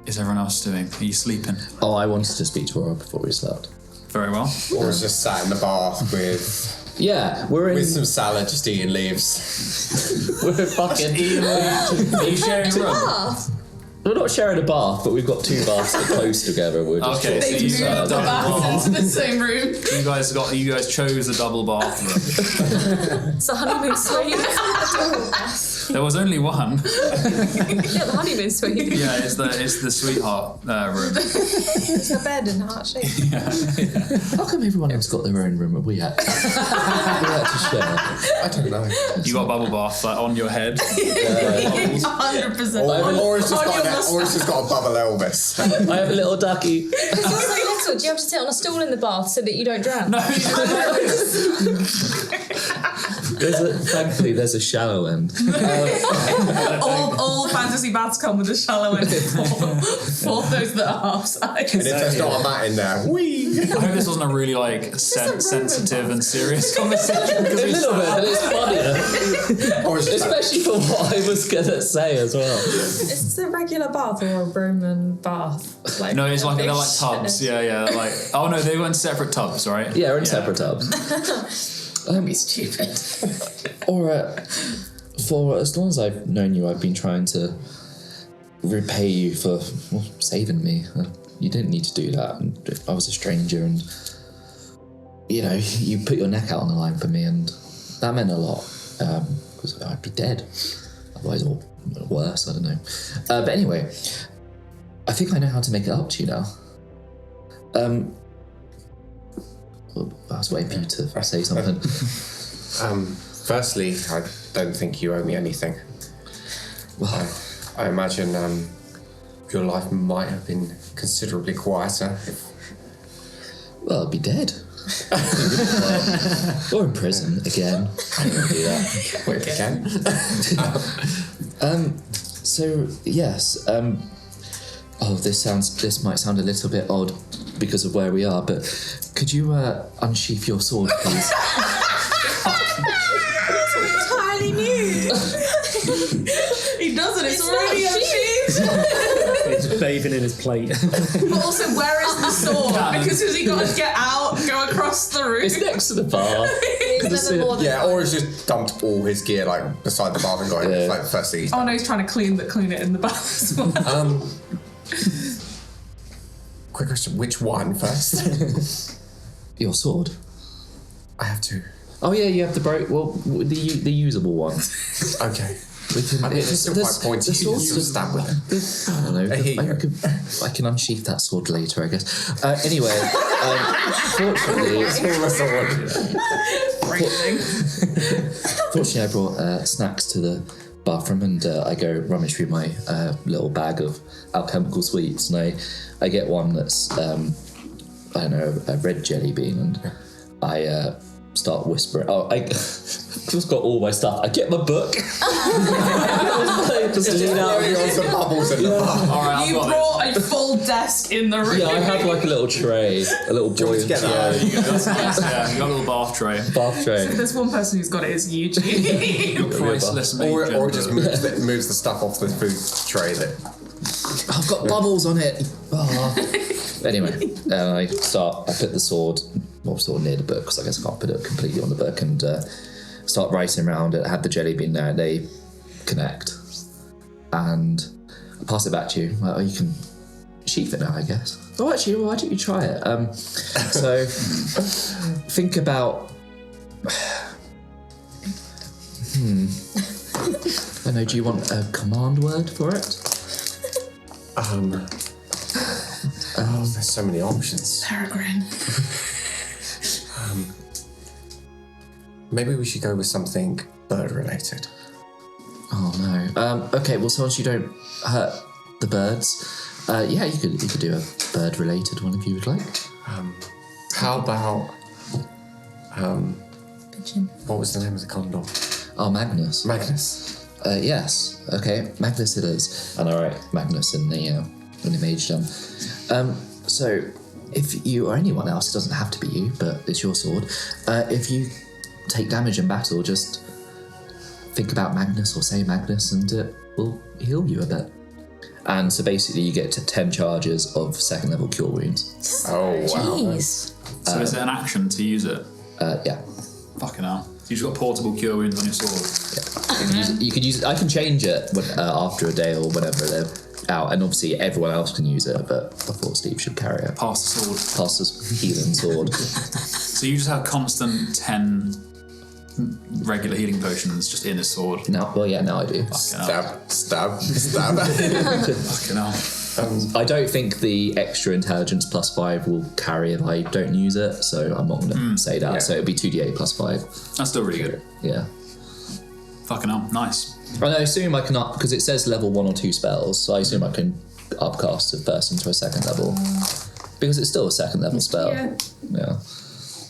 is everyone else doing? Are you sleeping? Oh, I wanted to speak to Aura before we slept. Very well. Aura's just sat in the bath with... Yeah, we're in... with some salad, just eating leaves. We're fucking... Are you sharing a room? We're not sharing a bath, but we've got two baths that are close together. We're just okay, so you got a double bath into the same room. You guys chose a double bathroom. It's a honeymoon suite. There was only one. Yeah, the honeymoon suite. Yeah, it's the sweetheart room. It's the bed and heart shape. Yeah. How come everyone else got their own room and we had to share? I don't know. You got a bubble bath like on your head. 100%. Aura's just got a bubble Elvis. I have a little ducky. Because you're so little, do you have to sit on a stool in the bath so that you don't drown? No. Thankfully, there's a shallow end. All fantasy baths come with a shallow end for those that are half-size. And if there's not a mat in there, whee! I hope this wasn't a really sensitive and serious conversation. A little bit, but it's funnier. Especially for what I was gonna say as well. Is this a regular bath or a Roman bath? Like no, it's like they're like tubs. Yeah. Like oh no, they were in separate tubs, right? Yeah, we're in separate tubs. Be stupid. For as long as I've known you, I've been trying to repay you for saving me. You didn't need to do that. And I was a stranger, and you put your neck out on the line for me, and that meant a lot. Because I'd be dead, otherwise, or worse. I don't know. But anyway, I think I know how to make it up to you now. I was waiting for you to say something. Firstly, I don't think you owe me anything. Well, I imagine your life might have been considerably quieter. Well, I'd be dead. Or in prison again. I don't do that. Wait, again? So yes. This might sound a little bit odd because of where we are, but could you unsheath your sword, please? It's entirely new. He doesn't. It's already unsheathed. He's bathing in his plate. But also, where is the sword? Because has he got to get out, go across the room? It's next to the bar. Yeah, or he's just dumped all his gear beside the bar and going the first thing. Oh no, he's trying to clean it in the bath as well. Quick question: which one first? Your sword. I have two. Oh yeah, you have the usable one. Okay. It's still quite pointy. You can stab with it. I don't know. I can unsheath that sword later, I guess. Anyway, fortunately, I brought snacks to the bathroom, and I go rummage through my little bag of alchemical sweets, and I get one that's I don't know, a red jelly bean, and I start whispering. Oh, I just got all my stuff. I get my book. Just lean out. Some bubbles in the bar. All right, You brought a full desk in the room. Yeah, I have like a little tray, a little buoyant tray. you got a little bath tray. Bath tray. If there's one person who's got it, it's Eugene. Your priceless matron. Or just moves the stuff off the food tray that. I've got bubbles on it. Anyway, I put the sword near the book, because I guess I can't put it completely on the book, and start writing around it. I have the jelly bean there, they connect, and I pass it back to you. Well, you can sheath it now, I guess. Oh, actually, why don't you try it? So think about. I don't know. Do you want a command word for it? There's so many options. Peregrine. Maybe we should go with something bird-related. Oh no. Okay. Well, so as you don't hurt the birds, yeah, you could do a bird-related one if you would like. How about what was the name of the condor? Oh, Magnus. Magnus. Yes. Okay. Magnus it is. And I write Magnus in the mage gem. So if you or anyone else, it doesn't have to be you, but it's your sword. If you take damage in battle, just think about Magnus or say Magnus, and it will heal you a bit. And so basically, you get to 10 charges of second level cure wounds. Oh wow! Jeez. So is it an action to use it? Yeah. Fucking hell. You just got portable cure wounds on your sword. You could use it. I can change it after a day or whenever they're out, and obviously everyone else can use it, but I thought Steve should carry it. Pass the sword. Pass this healing sword. So you just have constant 10 regular healing potions just in his sword. Now I do. Stab. Fucking hell. I don't think the extra intelligence +5 will carry if I don't use it, so I'm not going to say that. Yeah. So it'll be 2d8 +5. That's still really good. Yeah. Fucking hell. Nice. And I assume I can up, because it says level 1 or 2 spells, so I assume I can upcast a person to a second level. Because it's still a second level spell. Yeah.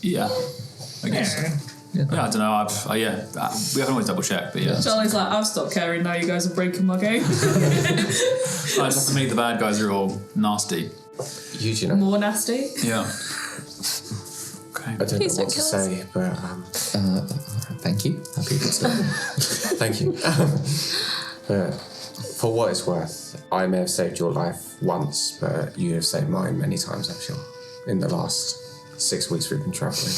Yeah. I guess. Yeah, I don't know. We can always double check, but yeah. Charlie's like, I've stopped caring now. You guys are breaking my game. I just have to make the bad guys are all nasty. Eugene. More nasty. Yeah. Okay. I don't know what to say, but thank you. Happy to start. thank you. But for what it's worth, I may have saved your life once, but you have saved mine many times, I'm sure, in the last 6 weeks we've been travelling.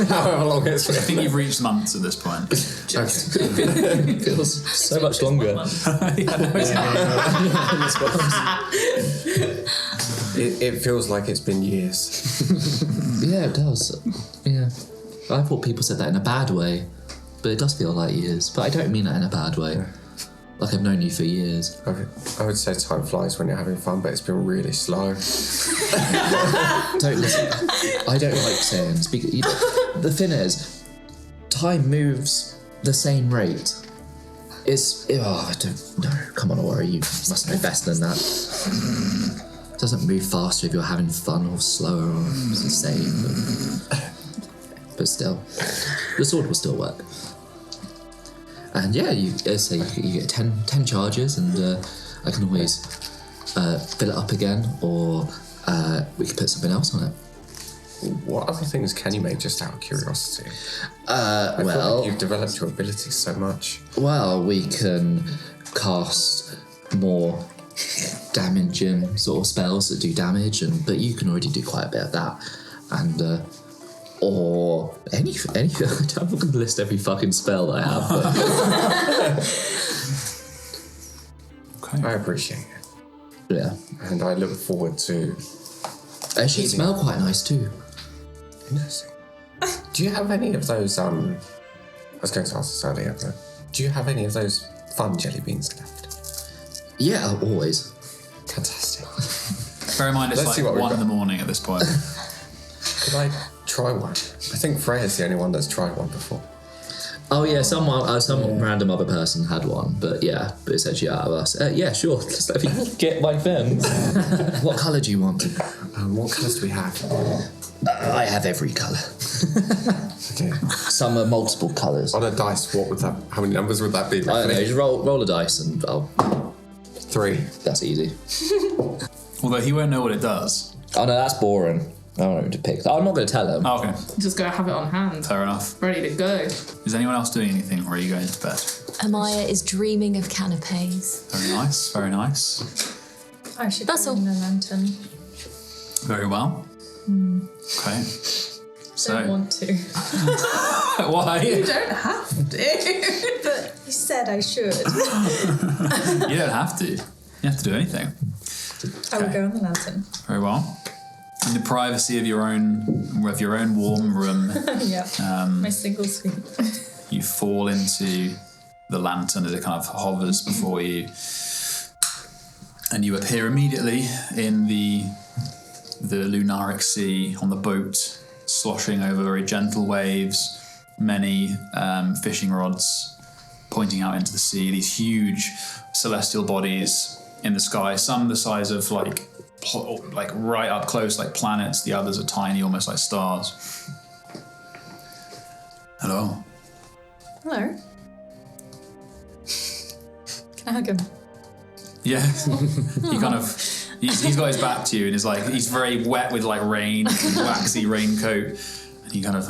However long it's been. I think you've reached months at this point. It feels so much longer. It feels like it's been years. Yeah, it does. Yeah. I thought people said that in a bad way, but it does feel like years. But I don't mean that in a bad way. Like I've known you for years. I would say time flies when you're having fun, but it's been really slow. Don't listen. I don't like sayings. The thing is, time moves the same rate. I don't know. Come on, Aura, you must know better than that. It doesn't move faster if you're having fun or slower or it's the same. But still, the sword will still work. And yeah, you get 10 charges, and I can always fill it up again, or we could put something else on it. What other things can you make, just out of curiosity? I feel like you've developed your abilities so much. Well, we can cast more damaging sort of spells that do damage, but you can already do quite a bit of that, and or anything. I'm not going to list every fucking spell that I have. But Okay. I appreciate it. Yeah. And I look forward to... She smell quite nice too. Interesting. Do you have any of those, I was going to ask this earlier, but do you have any of those fun jelly beans left? Yeah, always. Fantastic. Bear in mind, it's like 1 in the morning at this point. Could I try one? I think Freya's the only one that's tried one before. Oh yeah, some random other person had one, but it's actually out of us. Yeah, sure. Just let me get my pen. What colour do you want? What colours do we have? I have every colour. Okay. Some are multiple colours. On a dice, what would that? How many numbers would that be? I don't know. Just roll a dice and I'll. 3. That's easy. Although he won't know what it does. Oh no, that's boring. I don't know who to pick. I'm not going to tell him. Oh, okay. Just go have it on hand. Fair enough. Ready to go. Is anyone else doing anything, or are you going to bed? Amaya is dreaming of canapes. Very nice, very nice. I should That's go all. in the lantern. Very well. Okay. So, Don't want to. why? You don't have to. But you said I should. You don't have to. You don't have to do anything. I will go in the lantern. Very well. In the privacy of your own warm room, Yeah. My single suite. you fall into the lantern as it kind of hovers before you, and you appear immediately in the Lunaric Sea on the boat, sloshing over very gentle waves, many fishing rods pointing out into the sea, these huge celestial bodies in the sky, some the size of like right up close like planets, the others are tiny, almost like stars. Hello. Hello. Can I hug him? Yeah. He kind of he's got his back to you and is like he's very wet with like rain, waxy raincoat, and he kind of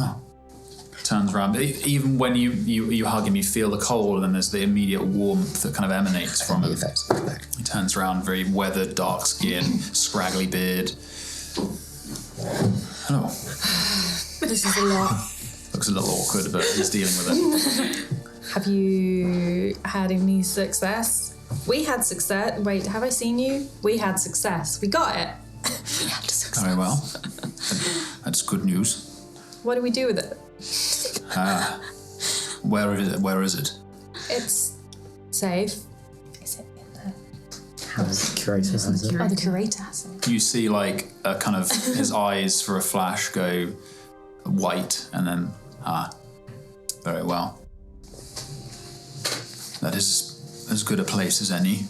turns around. But even when you hug him, you feel the cold, and then there's the immediate warmth that kind of emanates from him. He turns around, very weathered, dark skin, scraggly beard. Hello. This is a lot. Looks a little awkward, but he's dealing with it. Have you had any success? We had success. Wait, have I seen you? We had success. We got it. We had success. Very well. That's good news. What do we do with it? Where is it? Where is it? It's safe. Is it in the house? The curator has it. Oh, the curator has it. You see, like, a kind of his eyes for a flash go white, and then very well. That is as good a place as any.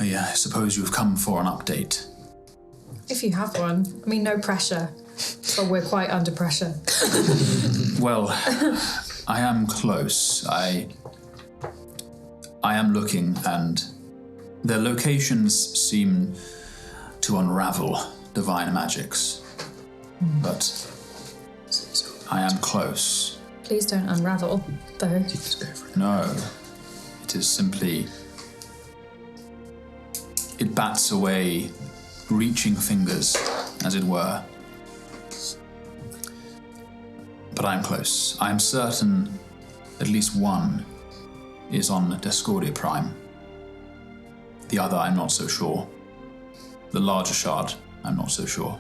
Yeah, I suppose you've come for an update. If you have one. I mean, no pressure. But we're quite under pressure. Well, I am close. I am looking, and the locations seem to unravel divine magics, but I am close. Please don't unravel, though. No, it is simply... It bats away reaching fingers, as it were. But I am close. I am certain at least one is on Discordia Prime. The other, I'm not so sure. The larger shard, I'm not so sure.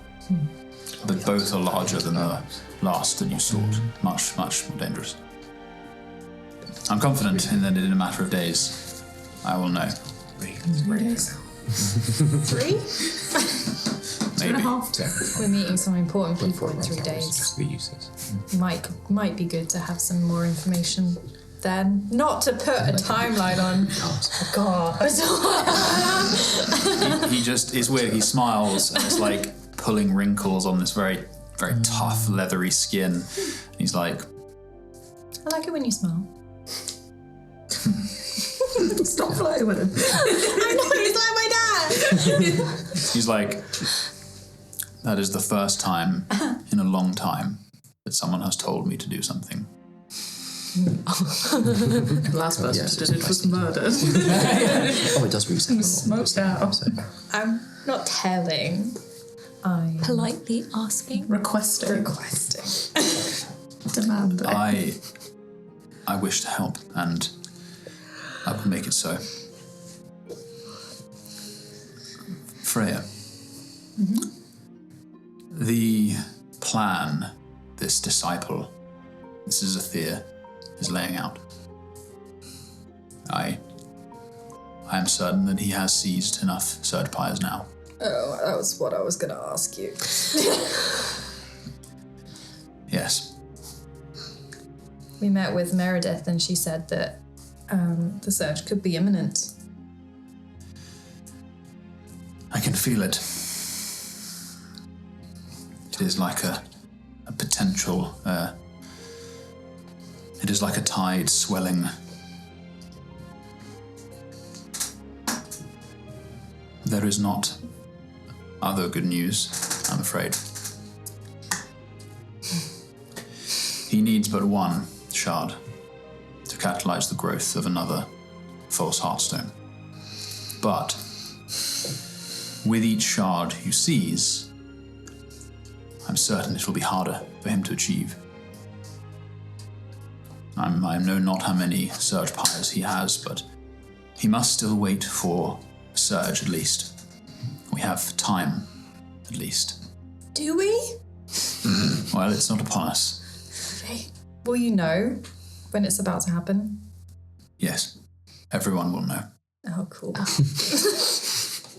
But both are larger than the last that you sought. Much, much more dangerous. I'm confident in that in a matter of days, I will know. 3 days. 3? Maybe. 2.5. We're meeting some important people in 3 days. Might be good to have some more information then. Not to put a timeline on. God. He just is weird. He smiles and it's like pulling wrinkles on this very, very tough, leathery skin. And he's like, I like it when you smile. Stop flirting with him. I know, he's like my dad. he's like, that is the first time in a long time that someone has told me to do something. The last person who did it was murdered. It does reset. Smoked out. I'm not telling. I'm Politely asking. Requesting. Demanding. I wish to help, and I will make it so. Freya. The plan this disciple, this is Xethir, is laying out. I am certain that he has seized enough Surge Pyres now. Oh, that was what I was going to ask you. Yes. We met with Meredith and she said that the surge could be imminent. I can feel it. It is like a potential, it is like a tide swelling. There is not other good news, I'm afraid. He needs but one shard to catalyze the growth of another false heartstone. But with each shard you seize, I'm certain it will be harder for him to achieve. I know not how many Surge Pyres he has, but he must still wait for a surge at least. We have time, at least. Do we? Well, it's not upon us. Okay. Will you know when it's about to happen? Yes, everyone will know. Oh, cool.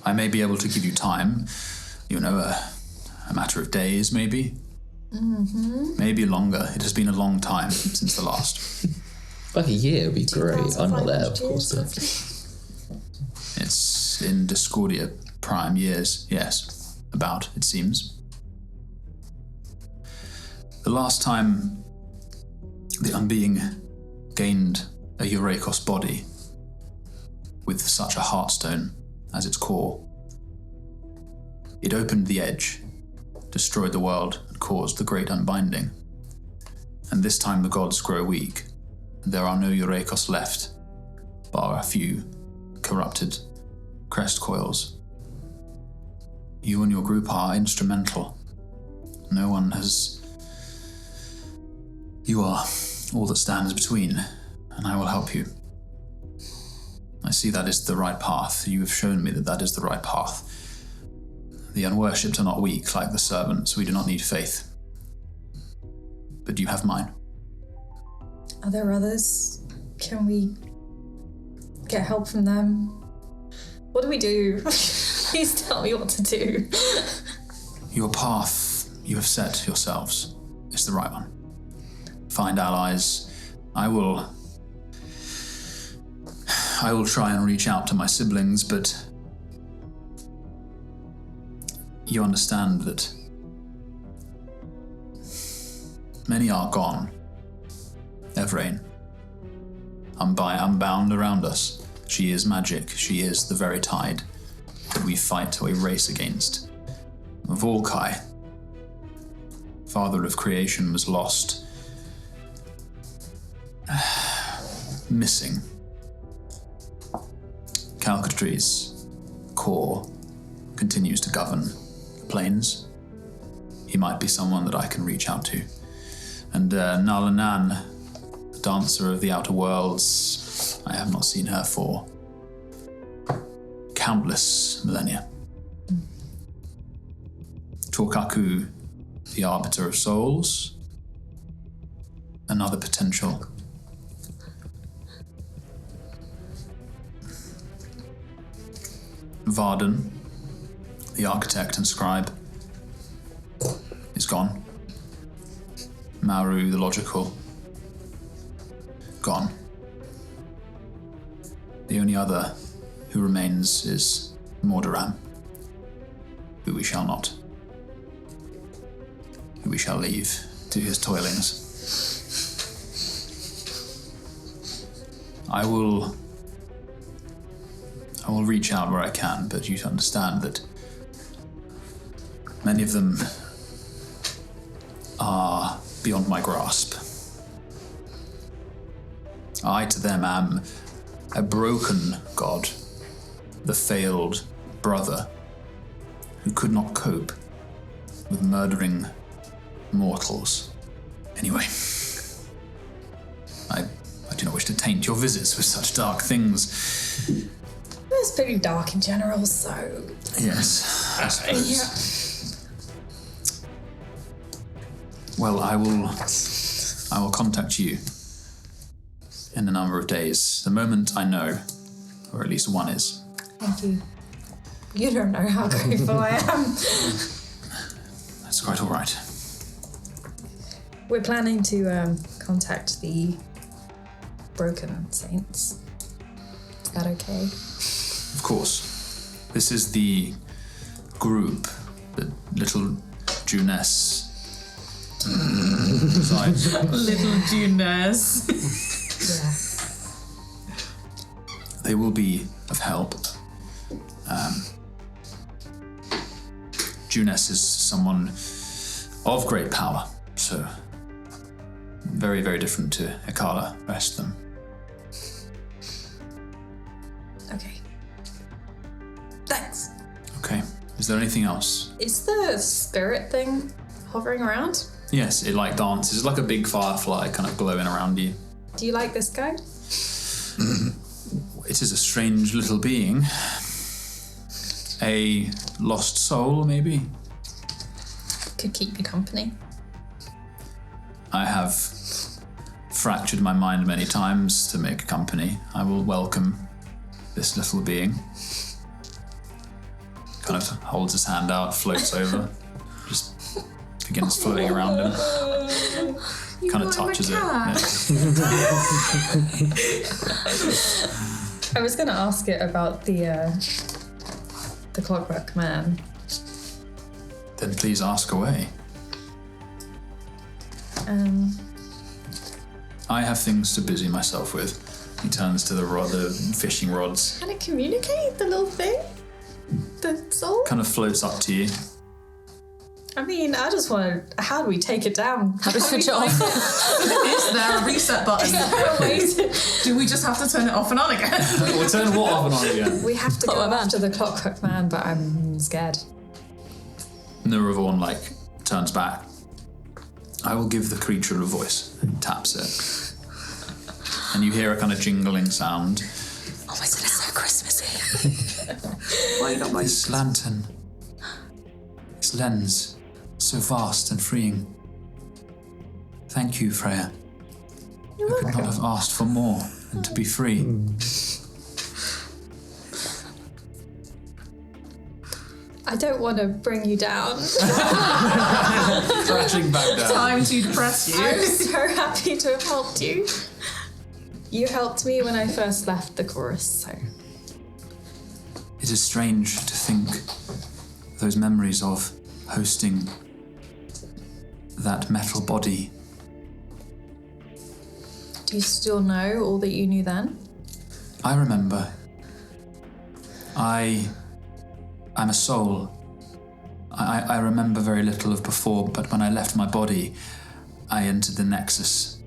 I may be able to give you time, a matter of days, maybe. Maybe longer. It has been a long time since the last. Like a year would be great. I'm not there, of course. But... It's in Discordia Prime years, yes. About, it seems. The last time the Unbeing gained a Eurekos body with such a heartstone as its core, it opened the edge, destroyed the world, and caused the great unbinding. And this time the gods grow weak, and there are no Eurekos left, bar a few corrupted crest coils. You and your group are instrumental. No one has... You are all that stands between, and I will help you. I see that is the right path. You have shown me that that is the right path. The unworshipped are not weak like the servants. We do not need faith. But you have mine. Are there others? Can we get help from them? What do we do? Please tell me what to do. Your path you have set yourselves is the right one. Find allies. I will try and reach out to my siblings, but you understand that many are gone. Evrain, unbound around us. She is magic. She is the very tide that we fight to a race against. Volkai, father of creation, was lost. Missing. Calcatri's core continues to govern the planes. He might be someone that I can reach out to. And Nalanan, dancer of the outer worlds, I have not seen her for countless millennia. Torkaku, the arbiter of souls, another potential. Varden, the architect and scribe, is gone. Maru, the logical, gone. The only other who remains is Mordoran, who we shall leave to his toilings. I will reach out where I can, but you understand that many of them are beyond my grasp. I to them am a broken god, the failed brother who could not cope with murdering mortals. Anyway, I do not wish to taint your visits with such dark things. It's pretty dark in general, so... Yes, I suppose. Well, I will contact you in a number of days. The moment I know, or at least one is. Thank you. You don't know how grateful I am. That's quite all right. We're planning to contact the Broken Saints. Is that okay? Of course. This is the group that little Juness resides in. Little Juness. Yeah. They will be of help. Juness is someone of great power, so very, very different to Akala, the rest of them. Okay. Thanks. Okay. Is there anything else? Is the spirit thing hovering around? Yes, it like dances. It's like a big firefly kind of glowing around you. Do you like this guy? It is a strange little being. A lost soul, maybe? Could keep you company. I have fractured my mind many times to make company. I will welcome this little being. Kind of holds his hand out, floats over, just begins floating around him. Kind of touches it. Yeah. I was going to ask it about the Clockwork Man. Then please ask away. I have things to busy myself with. He turns to the fishing rods. Can it communicate, the little thing? The soul? Kind of floats up to you. I mean, I just want to... How do we take it down? How do we switch it off? Is there a reset button? Is there a way to... Do we just have to turn it off and on again? We'll turn what off and on again? We have to go after the Clockwork Man, but I'm scared. Nuravorn, turns back. I will give the creature a voice. And taps it. And you hear a kind of jingling sound. Oh my god, it's so Christmassy. Why you not my... This lantern. This lens. So vast and freeing. Thank you, Freya. You're I could not have asked for more than to be free. I don't want to bring you down. Crashing back down. Time to depress you. I'm so happy to have helped you. You helped me when I first left the chorus, so... It is strange to think those memories of hosting that metal body. Do you still know all that you knew then? I remember. I'm a soul. I remember very little of before, but when I left my body, I entered the Nexus.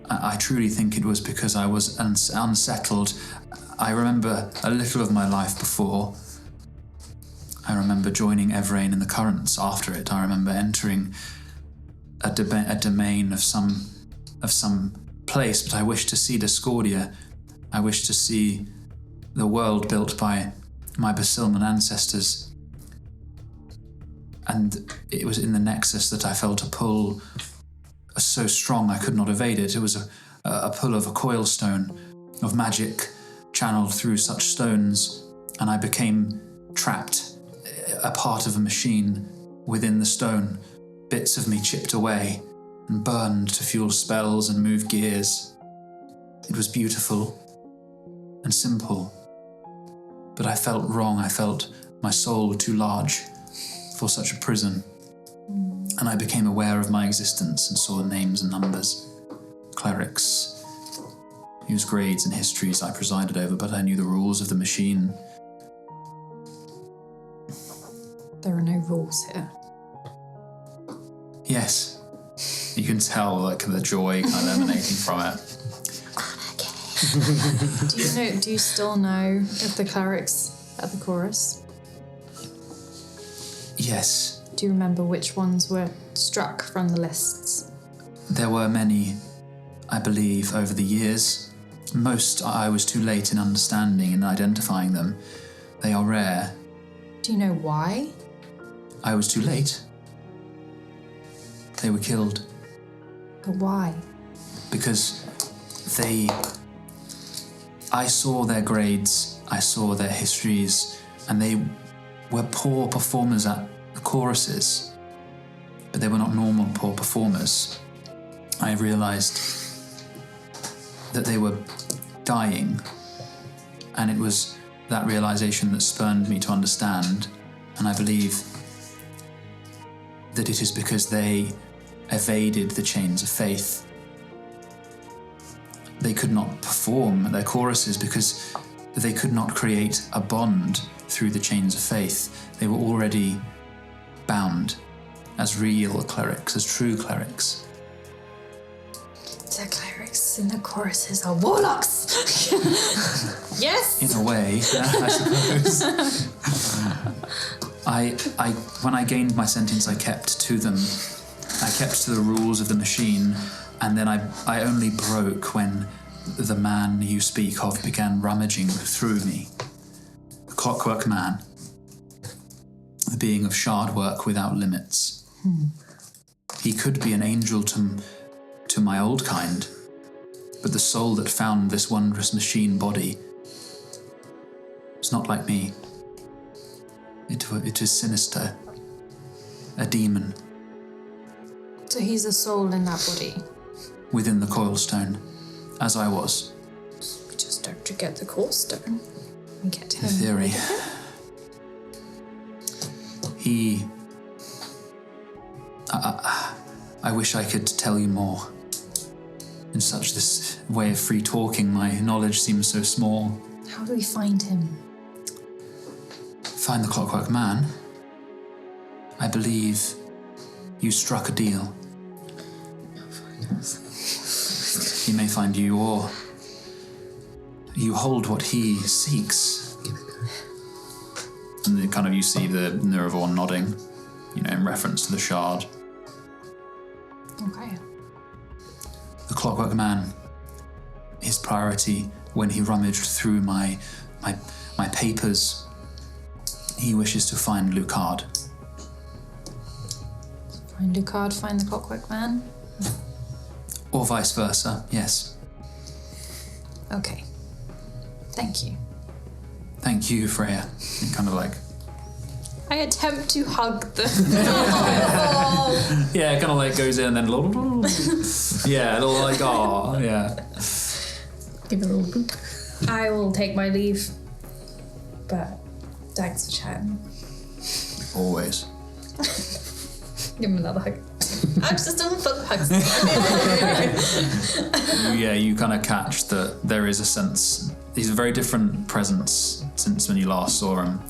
I truly think it was because I was unsettled. I remember a little of my life before. I remember joining Evrain in the Currents after it. I remember entering a domain of some place, but I wished to see Discordia. I wished to see the world built by my Bysilman ancestors. And it was in the Nexus that I felt a pull so strong I could not evade it. It was a pull of a coil stone, of magic channeled through such stones, and I became trapped, a part of a machine within the stone. Bits of me chipped away and burned to fuel spells and move gears. It was beautiful and simple, but I felt wrong. I felt my soul too large for such a prison. And I became aware of my existence and saw names and numbers, clerics, whose grades and histories I presided over, but I knew the rules of the machine. There are no rules here. Yes, you can tell like the joy kind of emanating from it. Do you still know of the clerics at the chorus? Yes. Do you remember which ones were struck from the lists? There were many, I believe, over the years. Most I was too late in understanding and identifying them. They are rare. Do you know why? I was too late. They were killed. But why? Because I saw their grades, I saw their histories, and they were poor performers at the choruses, but they were not normal poor performers. I realized that they were dying, and it was that realization that spurred me to understand, and I believe that it is because they evaded the chains of faith. They could not perform their choruses because they could not create a bond through the chains of faith. They were already bound as real clerics, as true clerics. The clerics in the choruses are warlocks. Yes. In a way, I suppose. I when I gained my sentence, I kept to them. I kept to the rules of the machine, and then I only broke when the man you speak of began rummaging through me. The clockwork man. The being of shard work without limits. He could be an angel to my old kind, but the soul that found this wondrous machine body was not like me. It is sinister, a demon. So he's a soul in that body. Within the coil stone, as I was. We just don't get the coil stone and get him. In theory. I wish I could tell you more. In such this way of free talking, my knowledge seems so small. How do we find him? Find the clockwork man. I believe you struck a deal. He may find you, or you hold what he seeks. And then kind of you see the Nirvor nodding, in reference to the shard. Okay. The clockwork man, his priority when he rummaged through my papers, he wishes to find Lucard. Find Lucard, find the clockwork man? Or vice versa, yes. Okay. Thank you. Thank you, Freya. And kind of like... I attempt to hug them. Yeah, it kind of like goes in and then... yeah, a little like, oh, yeah. Give it a little boop. I will take my leave. But thanks for chatting. Always. Give him another hug. I'm just doing fun hugs. Yeah, you kind of catch that there is a sense... He's a very different presence since when you last saw him.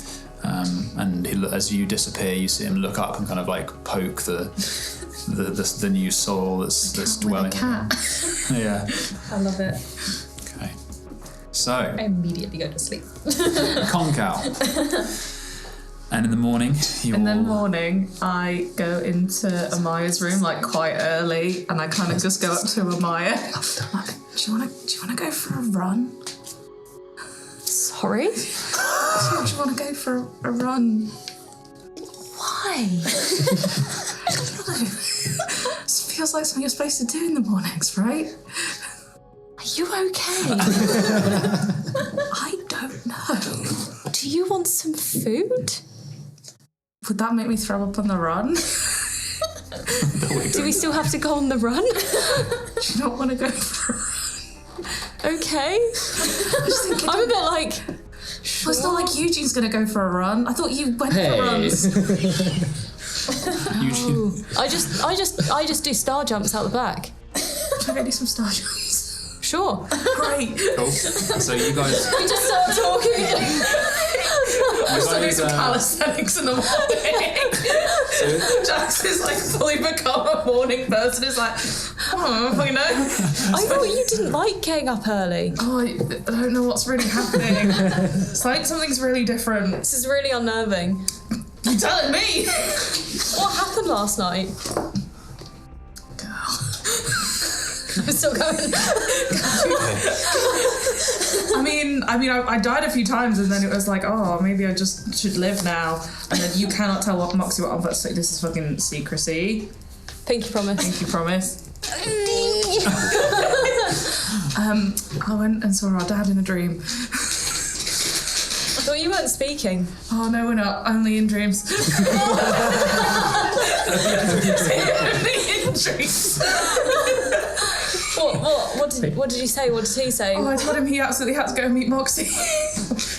And as you disappear, you see him look up and kind of like poke the new soul that's dwelling. With a cat. Yeah. I love it. Okay. So. I immediately go to sleep. Concal. And in the morning, I go into Amaya's room like quite early, and I kind of just go up to Amaya. Like, do you want to go for a run? Sorry? Do you want to go for a run? Why? I don't know. This feels like something you're supposed to do in the mornings, right? Are you okay? I don't know. Do you want some food? Would that make me throw up on the run? Do we still have to go on the run? Do you not want to go for a run? Okay. I'm a bit like... Well, it's not like Eugene's going to go for a run. I thought you went for runs. Eugene. I just do star jumps out the back. Should I do some star jumps? Sure. Great. Cool. So you guys. We just start talking. I do some calisthenics in the morning. Jax is like fully become a morning person. Is like, you know. I thought you didn't like getting up early. Oh, I don't know what's really happening. It's like something's really different. This is really unnerving. You're telling me. What happened last night? I'm still going. I died a few times, and then it was like, oh, maybe I just should live now. And then you cannot tell what Moxie what I'm about to say. This is fucking secrecy. Pinky promise. Pinky promise. I went and saw our dad in a dream. I thought you weren't speaking. Oh no, we're not. Only in dreams. Only in dreams. What did you say? What did he say? Oh, I told him he absolutely had to go and meet Moxie.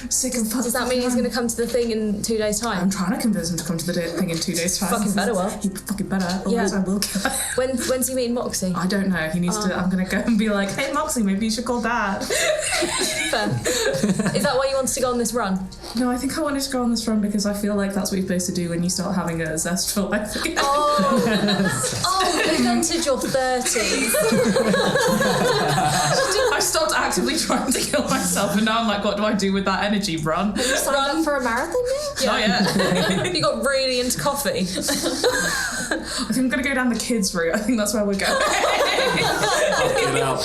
Sick and fucking. Does that mean he's going to come to the thing in 2 days' time? I'm trying to convince him to come to the thing in 2 days' time. Fucking better, well. He fucking better. Otherwise I will kill him. When's he meeting Moxie? I don't know. He needs to. I'm going to go and be like, hey, Moxie, maybe you should call Dad. Fair. Is that why you wanted to go on this run? No, I think I wanted to go on this run because I feel like that's what you're supposed to do when you start having a zest for life again. Oh, you've entered your 30s. I stopped actively trying to kill myself, and now I'm like, what do I do with that energy? Run? Have you signed up for a marathon yet? Not yet. You got really into coffee. I think I'm going to go down the kids' route. I think that's where we're going. Get out.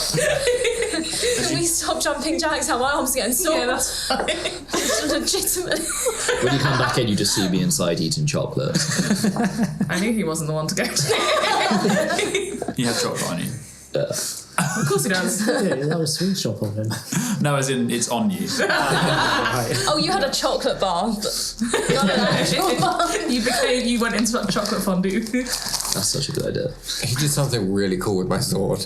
Can we stop jumping jacks? How my arms are getting sore. Yeah, that's fine. Legitimately. When you come back in, you just see me inside eating chocolate. I knew he wasn't the one to go to. You have chocolate on you. Of course he does. Yeah, that was sweet shop on him. No, as in it's on you. Oh, you had a chocolate bar. Not an actual bar. You went into that chocolate fondue. That's such a good idea. He did something really cool with my sword.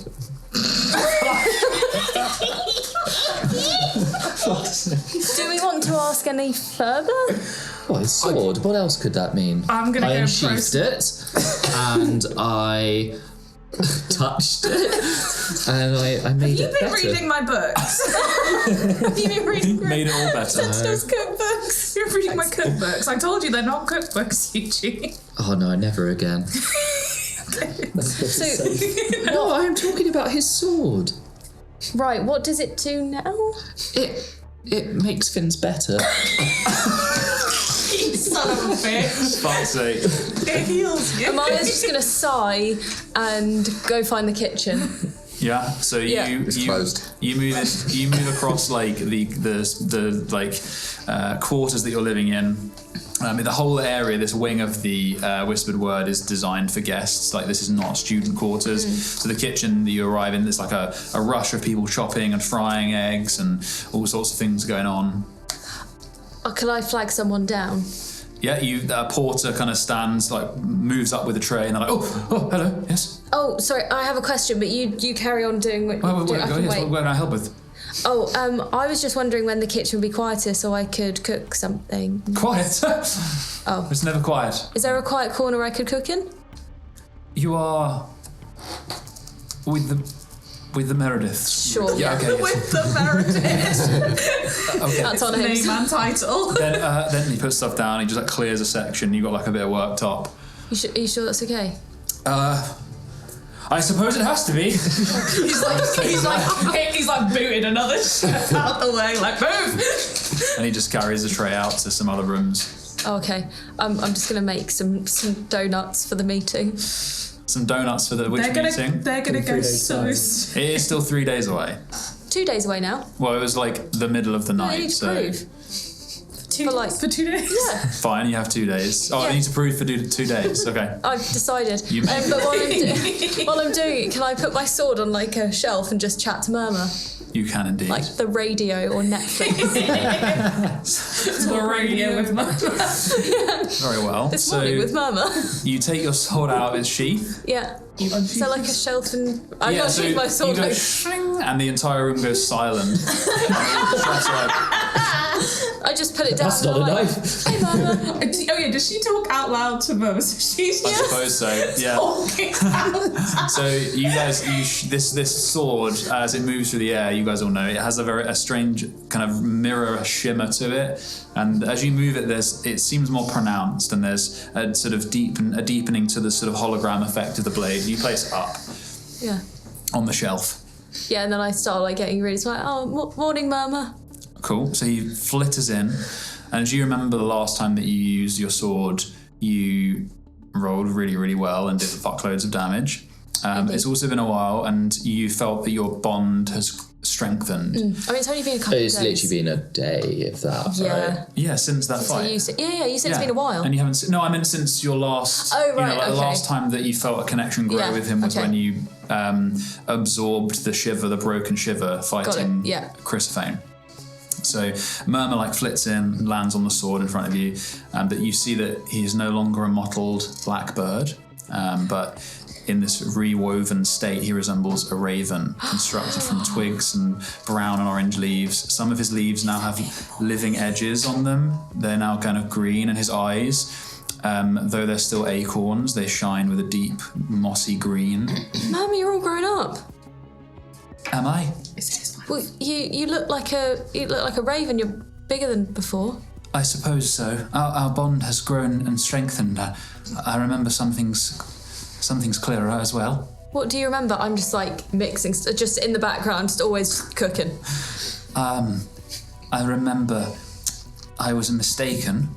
Do we want to ask any further? Oh, his sword. What else could that mean? I'm gonna I go unsheathed it, and I touched it, and I made it You've been better. reading my books. Have you been reading Made it all better. Sentinel's cookbooks? You're reading my cookbooks. I told you they're not cookbooks, Eugene. Oh no, never again. So, No, I am talking about his sword. right, what does it do now? It makes things better. You son of a bitch. Fuck's sake. It heals you. Amaya's just going to sigh and go find the kitchen. Yeah. So you closed. you move across like the quarters that you're living in. The whole area, this wing of the Whispered Word is designed for guests. Like, this is not student quarters. So the kitchen that you arrive in, there's like a rush of people chopping and frying eggs and all sorts of things going on. Oh, can I flag someone down? Yeah, a porter kind of stands, like, moves up with a tray, and they're like, oh, hello, yes. Oh, sorry, I have a question, but you carry on doing what you do. I can wait. What can I help with? Oh, I was just wondering when the kitchen would be quieter so I could cook something. Quiet. Oh. It's never quiet. Is there a quiet corner I could cook in? You are with With the Merediths. Sure. Yeah, okay. With the Meredith. Okay. That's on Name him. and title. Then he puts stuff down, he just like clears a section, you've got like a bit of work top. Are you sure that's okay? I suppose it has to be. He's like booted another chef out the way, like move. And he just carries the tray out to some other rooms. Oh, okay. I'm just gonna make some donuts for the meeting. Some donuts for the meeting. They're gonna go so. It is still 3 days away. 2 days away now. Well, it was like the middle of the I night, need to so prove. For 2 days. Yeah. fine. You have 2 days. Oh, Yeah. I need to prove for 2 days. Okay. I've decided. You- But while I'm doing it, can I put my sword on like a shelf and just chat to Murmur? You can indeed. Like the radio or Netflix. The radio with my. Very well. This So morning with Murmur. you take your sword out of its sheath. Yeah. So like a shelf and I'm not so shooting my sword. you go Like, shing, and the entire room goes silent. Just like, I just put it down. That's and not a I'm like, knife. Hey Murmur. Oh yeah, does she talk out loud to Mum? So she's I just suppose so. Yeah. talking out. So you guys, this sword, as it moves through the air, you guys all know it has a strange kind of mirror shimmer to it, and as you move it, it seems more pronounced, and there's a sort of deepening to the sort of hologram effect of the blade. You place it up Yeah. on the shelf. Yeah, and then I start like getting ready. It's like, oh, morning, Murmur. Cool. So he flitters in, and as you remember the last time that you used your sword, you rolled really, really well and did fuckloads of damage. It's also been a while, and you felt that your bond has strengthened. I mean, it's only been a couple of It's days. literally been a day, if that. Yeah. Right? Yeah, since that So fight. you said, you said it's been a while. And you haven't. No, I meant since your last. Oh, right, You know, like the okay. last time that you felt a connection grow Yeah, with him was okay. when you absorbed the broken shiver, fighting yeah. Chrysophane. So Murmur like flits in and lands on the sword in front of you, but you see that he is no longer a mottled black bird, but in this rewoven state he resembles a raven constructed from twigs and brown and orange leaves. Some of his leaves now have living edges on them. They're now kind of green, and his eyes, though they're still acorns, they shine with a deep mossy green. Murmur, you're all grown up. Am I? Well, you look like a raven. You're bigger than before. I suppose so. Our bond has grown and strengthened. I remember something's clearer as well. What do you remember? I'm just like mixing, just in the background, just always cooking. I remember I was mistaken,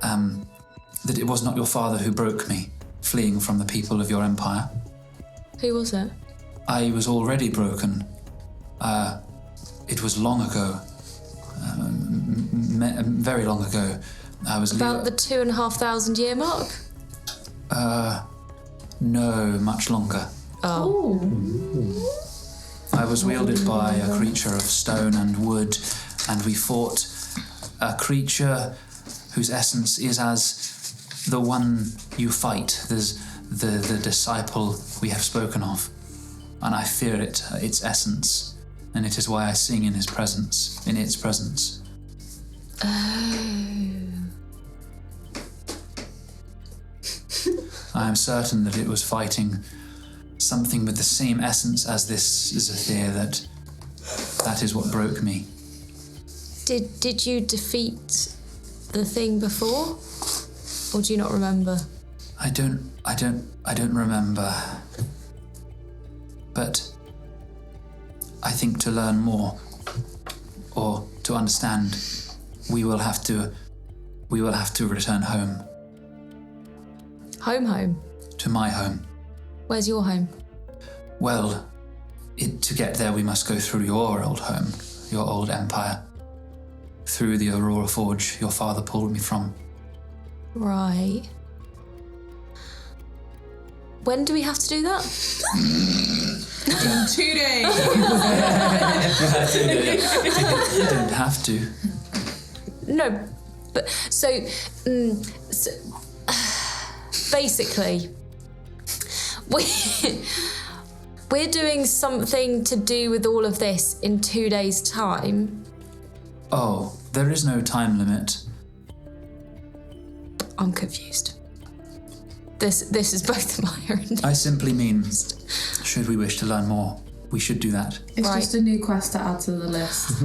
that it was not your father who broke me, fleeing from the people of your empire. Who was it? I was already broken. It was long ago. Very long ago. I was About the 2,500 year mark? No, much longer. Oh. I was wielded by a creature of stone and wood, and we fought a creature whose essence is as the one you fight, the disciple we have spoken of. And I fear it, its essence, and it is why I sing in its presence. I am certain that it was fighting something with the same essence as this Xethir, that is what broke me. Did you defeat the thing before? Or do you not remember? I don't remember. But I think to learn more, or to understand, we will have to return home. Home? To my home. Where's your home? Well, to get there we must go through your old home, your old empire. Through the Aurora Forge your father pulled me from. Right. When do we have to do that? 2 days. You don't have to. No, but so basically, we're doing something to do with all of this in 2 days' time. Oh, there is no time limit. I'm confused. This is both Maya and I simply mean, should we wish to learn more, we should do that. It's just a new quest to add to the list.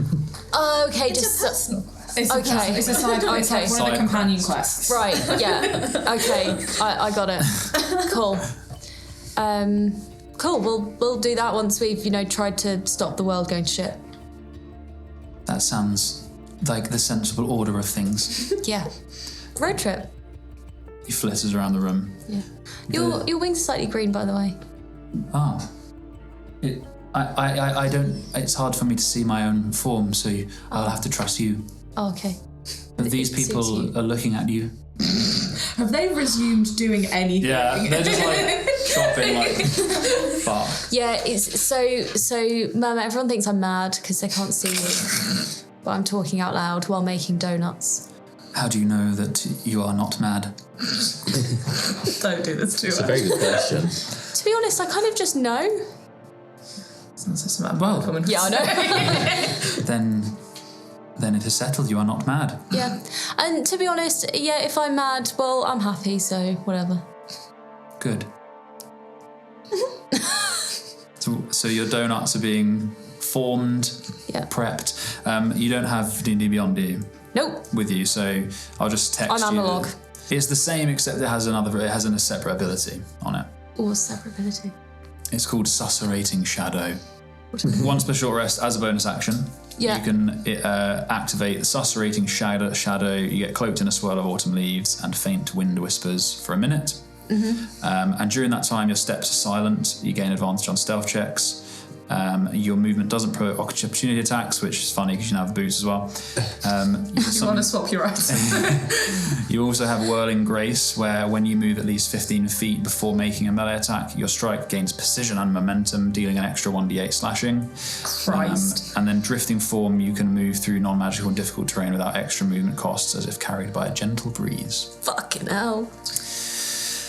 Oh, okay. It's just a personal quest. It's Okay. It's a side quest. Okay. It's like one of the companion quests. Right, yeah. Okay, I got it. Cool. Cool, we'll do that once we've, tried to stop the world going to shit. That sounds like the sensible order of things. Yeah. Road trip. He flitters around the room. Yeah. Your wings are slightly green, by the way. Oh. I don't... It's hard for me to see my own form, so I'll have to trust you. Oh, okay. But these people are looking at you. Have they resumed doing anything? Yeah, they're just like shopping like fuck. Yeah, it's so Mama, everyone thinks I'm mad because they can't see me. But I'm talking out loud while making donuts. How do you know that you are not mad? Don't do this to us. It's a very good question. To be honest, I kind of just know. Well, Yeah, I know. Then it is settled. You are not mad. Yeah. And to be honest, yeah, if I'm mad, well, I'm happy, so whatever. Good. So your donuts are being formed, prepped. You don't have D&D Beyond, do you? Nope. With you, so I'll just text I'm you. analog. It's the same, except it has a separate ability on it. What's separate ability? It's called Susurrating Shadow. Once per short rest, as a bonus action, you can activate the Susurrating Shadow. You get cloaked in a swirl of autumn leaves and faint wind whispers for a minute. And during that time, your steps are silent. You gain advantage on stealth checks. Your movement doesn't provoke opportunity attacks, which is funny because you now have boots as well. You want to swap your items. You also have Whirling Grace, where when you move at least 15 feet before making a melee attack, your strike gains precision and momentum, dealing an extra 1d8 slashing. Christ. And then Drifting Form, you can move through non-magical and difficult terrain without extra movement costs, as if carried by a gentle breeze. Fucking hell.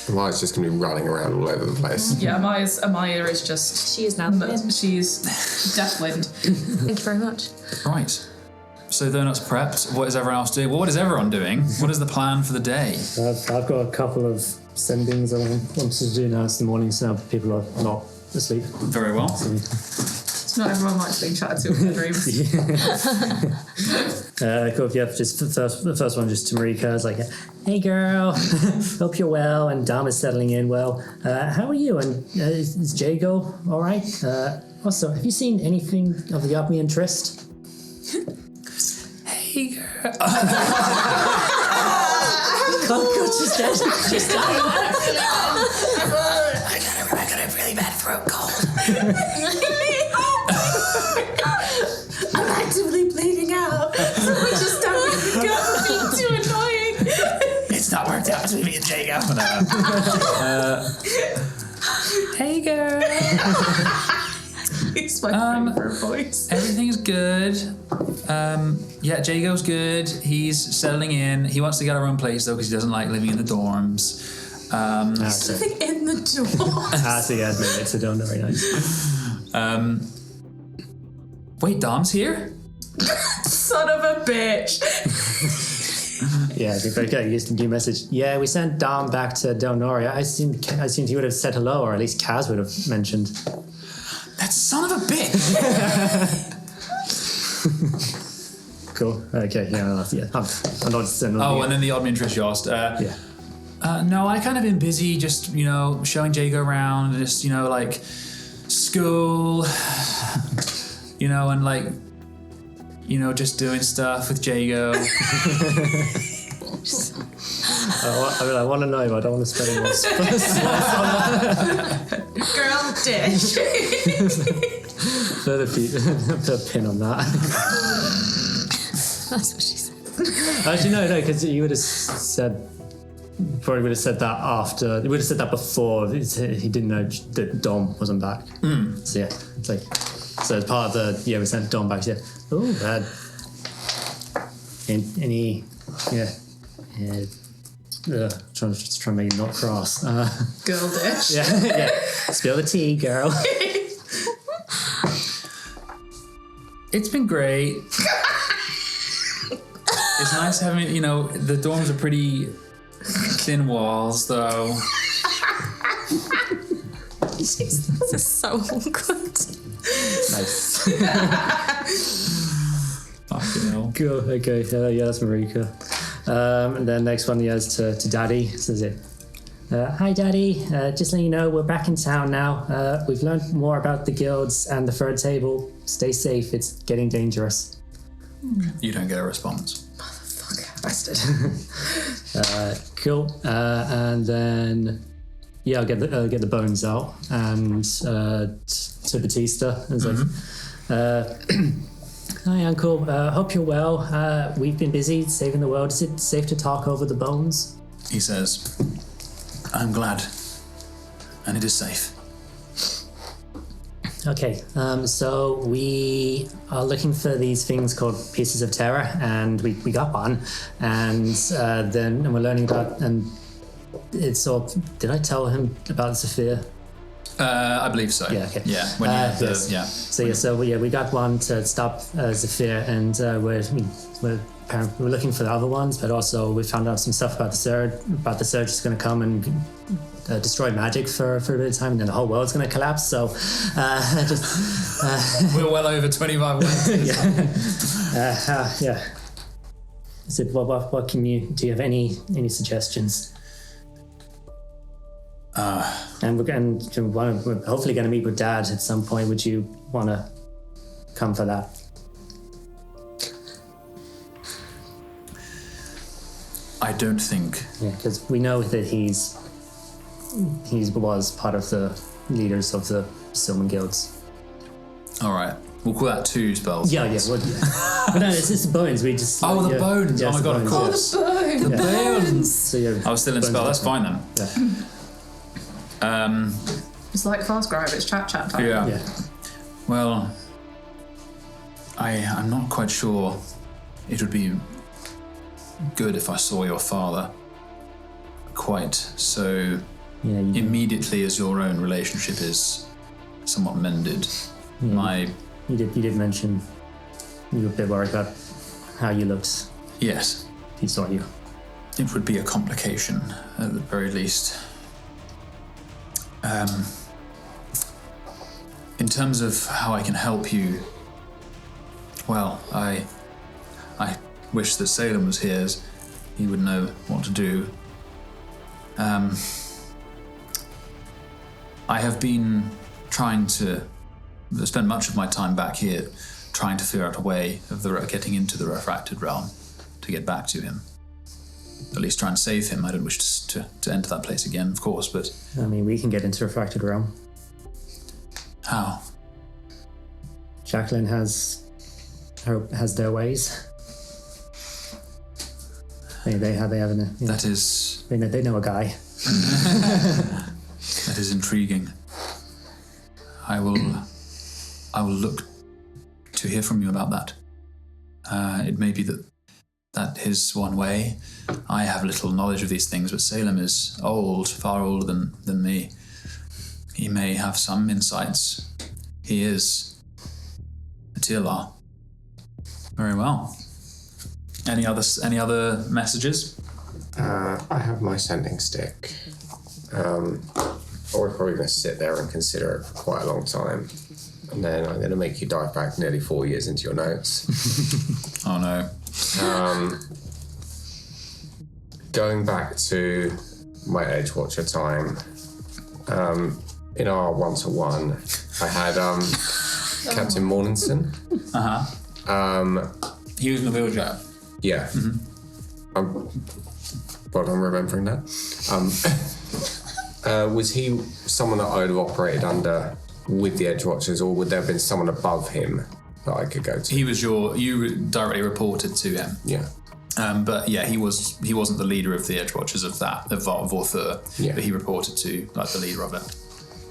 Amaya's just going to be running around all over the place. Yeah, Amaya is just... She is now the wind. She's Deathwind. Thank you very much. Right. So donuts prepped. What is everyone else doing? Well, what is everyone doing? What is the plan for the day? I've got a couple of sendings I wanted to do now. It's the morning, so now people are not asleep. Very well. It's not everyone likes being chatted to in their dreams. Cool. Yeah, just the first one, just to Marika. It's like, hey girl, hope you're well, and Dom is settling in well. How are you? And is Jago all right? Also, have you seen anything of the Up Me interest? Hey girl. Just dead. Just died. I got a really bad throat cold. I'm actively bleeding out. So we just don't go being too annoying. It's not worked out between me and Jago. Hey girl. It's my favorite voice. Everything's good. Yeah, Jago's good. He's settling in. He wants to get our own place though because he doesn't like living in the dorms. Something in the door. So yeah, it's a donut. Very nice. Wait, Dom's here? Son of a bitch. Yeah, I think okay. You just new message. Yeah, we sent Dom back to Delnoria. I assumed he would have said hello, or at least Kaz would have mentioned. That son of a bitch. Cool. Okay. Yeah. I'm not just. Oh, and then the odd interest you asked. No, I kind of been busy, just showing Jago around, just like school, and like just doing stuff with Jago. I want to know, but I don't want to spend any more space. Girl dish. Put a pin on that. That's what she said. Actually, no, because you would have said. Probably would have said that after. He would have said that before. He didn't know that Dom wasn't back. So yeah, it's like. So as part of the we sent Dom back. Yeah. Oh, bad. Any. Trying to make it not cross. Girl dish. Yeah. Spill the tea, girl. It's been great. It's nice having the dorms are pretty thin walls though. This is so awkward. Nice. Fucking hell. Cool. Okay. Yeah, that's Marika. And then next one he has to Daddy. Says it. Hi, Daddy. Just letting you know, we're back in town now. We've learned more about the guilds and the fur table. Stay safe. It's getting dangerous. You don't get a response. Bastard. Cool. And then, yeah, I'll get the bones out and to Batista. And it's like, hi, Uncle. Hope you're well. We've been busy saving the world. Is it safe to talk over the bones? He says, I'm glad. And it is safe. Okay, so we are looking for these things called pieces of terror, and we got one, and then we're learning about, and it's all. Did I tell him about Xethir? I believe so. Yeah. Okay. Yeah. When you had the, yes. yeah. So we got one to stop Xethir, and we're looking for the other ones, but also we found out some stuff about the surge. About the surge is going to come and destroy magic for a bit of time, and then the whole world's going to collapse. So we're well over 25 minutes. yeah. So what can you? Do you have any suggestions? And we're hopefully going to meet with Dad at some point. Would you want to come for that? I don't think. Yeah, because we know that he was part of the leaders of the Bysilman guilds. All right, we'll call that 2 spells. Yeah. But no, it's just the bones. We just. Oh, the bones! Yeah, oh my god, of course. The The bones! So yeah, I was still in spell. That's fine then. Yeah. It's like fast grab. It's chat time. Yeah. Well, I'm not quite sure. It would be good if I saw your father quite so immediately as your own relationship is somewhat mended. You did mention you were a bit worried about how you looked. Yes. He saw you. It would be a complication at the very least. In terms of how I can help you, well, I wish that Salem was here, as he would know what to do. I have been trying to spend much of my time back here trying to figure out a way of getting into the refracted realm to get back to him. At least try and save him. I don't wish to enter that place again, of course, but... I mean, we can get into refracted realm. How? Jacqueline has their ways. They have an. That is... They know a guy. That is intriguing. I will look to hear from you about that. It may be that is one way. I have little knowledge of these things, but Salem is old, far older than me. He may have some insights. He is a Tirlar. Very well. Any other messages? I have my sending stick. We're probably going to sit there and consider it for quite a long time. And then I'm going to make you dive back nearly 4 years into your notes. Oh no. Going back to my Edge Watcher time, in our 1-to-1, I had Captain Morninson. He was in the wheelchair. Yeah. But I'm remembering that. Was he someone that I would have operated under with the Edge Watchers, or would there have been someone above him that I could go to? He was you directly reported to him. Yeah. But yeah, he wasn't the leader of the Edge Watchers of Vorthur. Yeah. But he reported to the leader of it.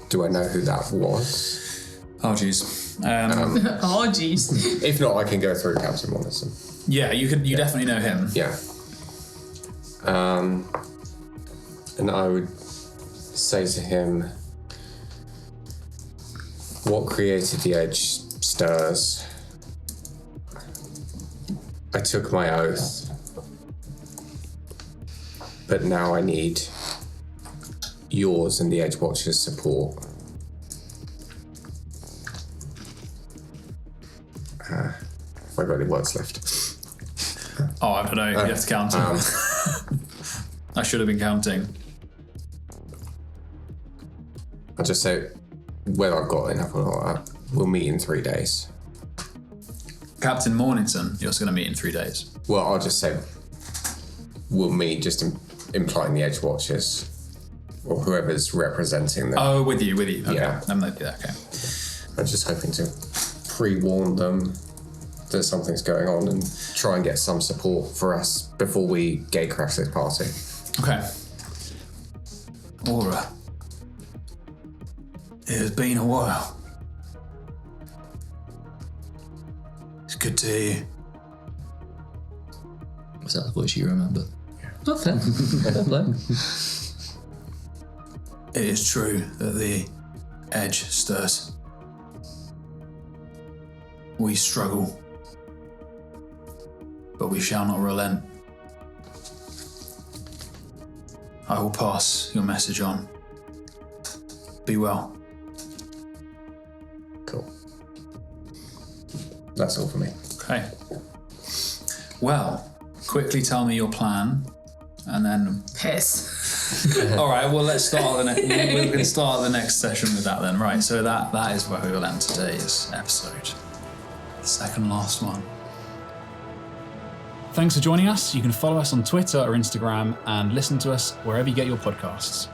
Do I know who that was? Oh jeez. Oh jeez. If not, I can go through Captain Morrison. Yeah, you definitely know him. Yeah. And I would say to him, what created the Edge stirs. I took my oath, but now I need yours and the Edge Watchers' support. Have I got any words left? Oh, I don't know. You have to count them. I should have been counting. I'll just say, when I've got enough or not, we'll meet in 3 days. Captain Mornington, you're also going to meet in 3 days. Well, I'll just say, we'll meet, just implying the Edge Watchers, or whoever's representing them. Oh, with you. Okay. Yeah. Okay. I'm just hoping to pre-warn them that something's going on and try and get some support for us before we gatecrash this party. Okay. Aura. It has been a while. It's good to hear you. Was that the voice you remember? Yeah. Fair play. It is true that the Edge stirs. We struggle, but we shall not relent. I will pass your message on. Be well. Cool. That's all for me. Okay. Well, quickly tell me your plan, and then. Piss. All right. Well, let's start the next. We can start the next session with that then. Right. So that is where we will end today's episode. The second last one. Thanks for joining us. You can follow us on Twitter or Instagram and listen to us wherever you get your podcasts.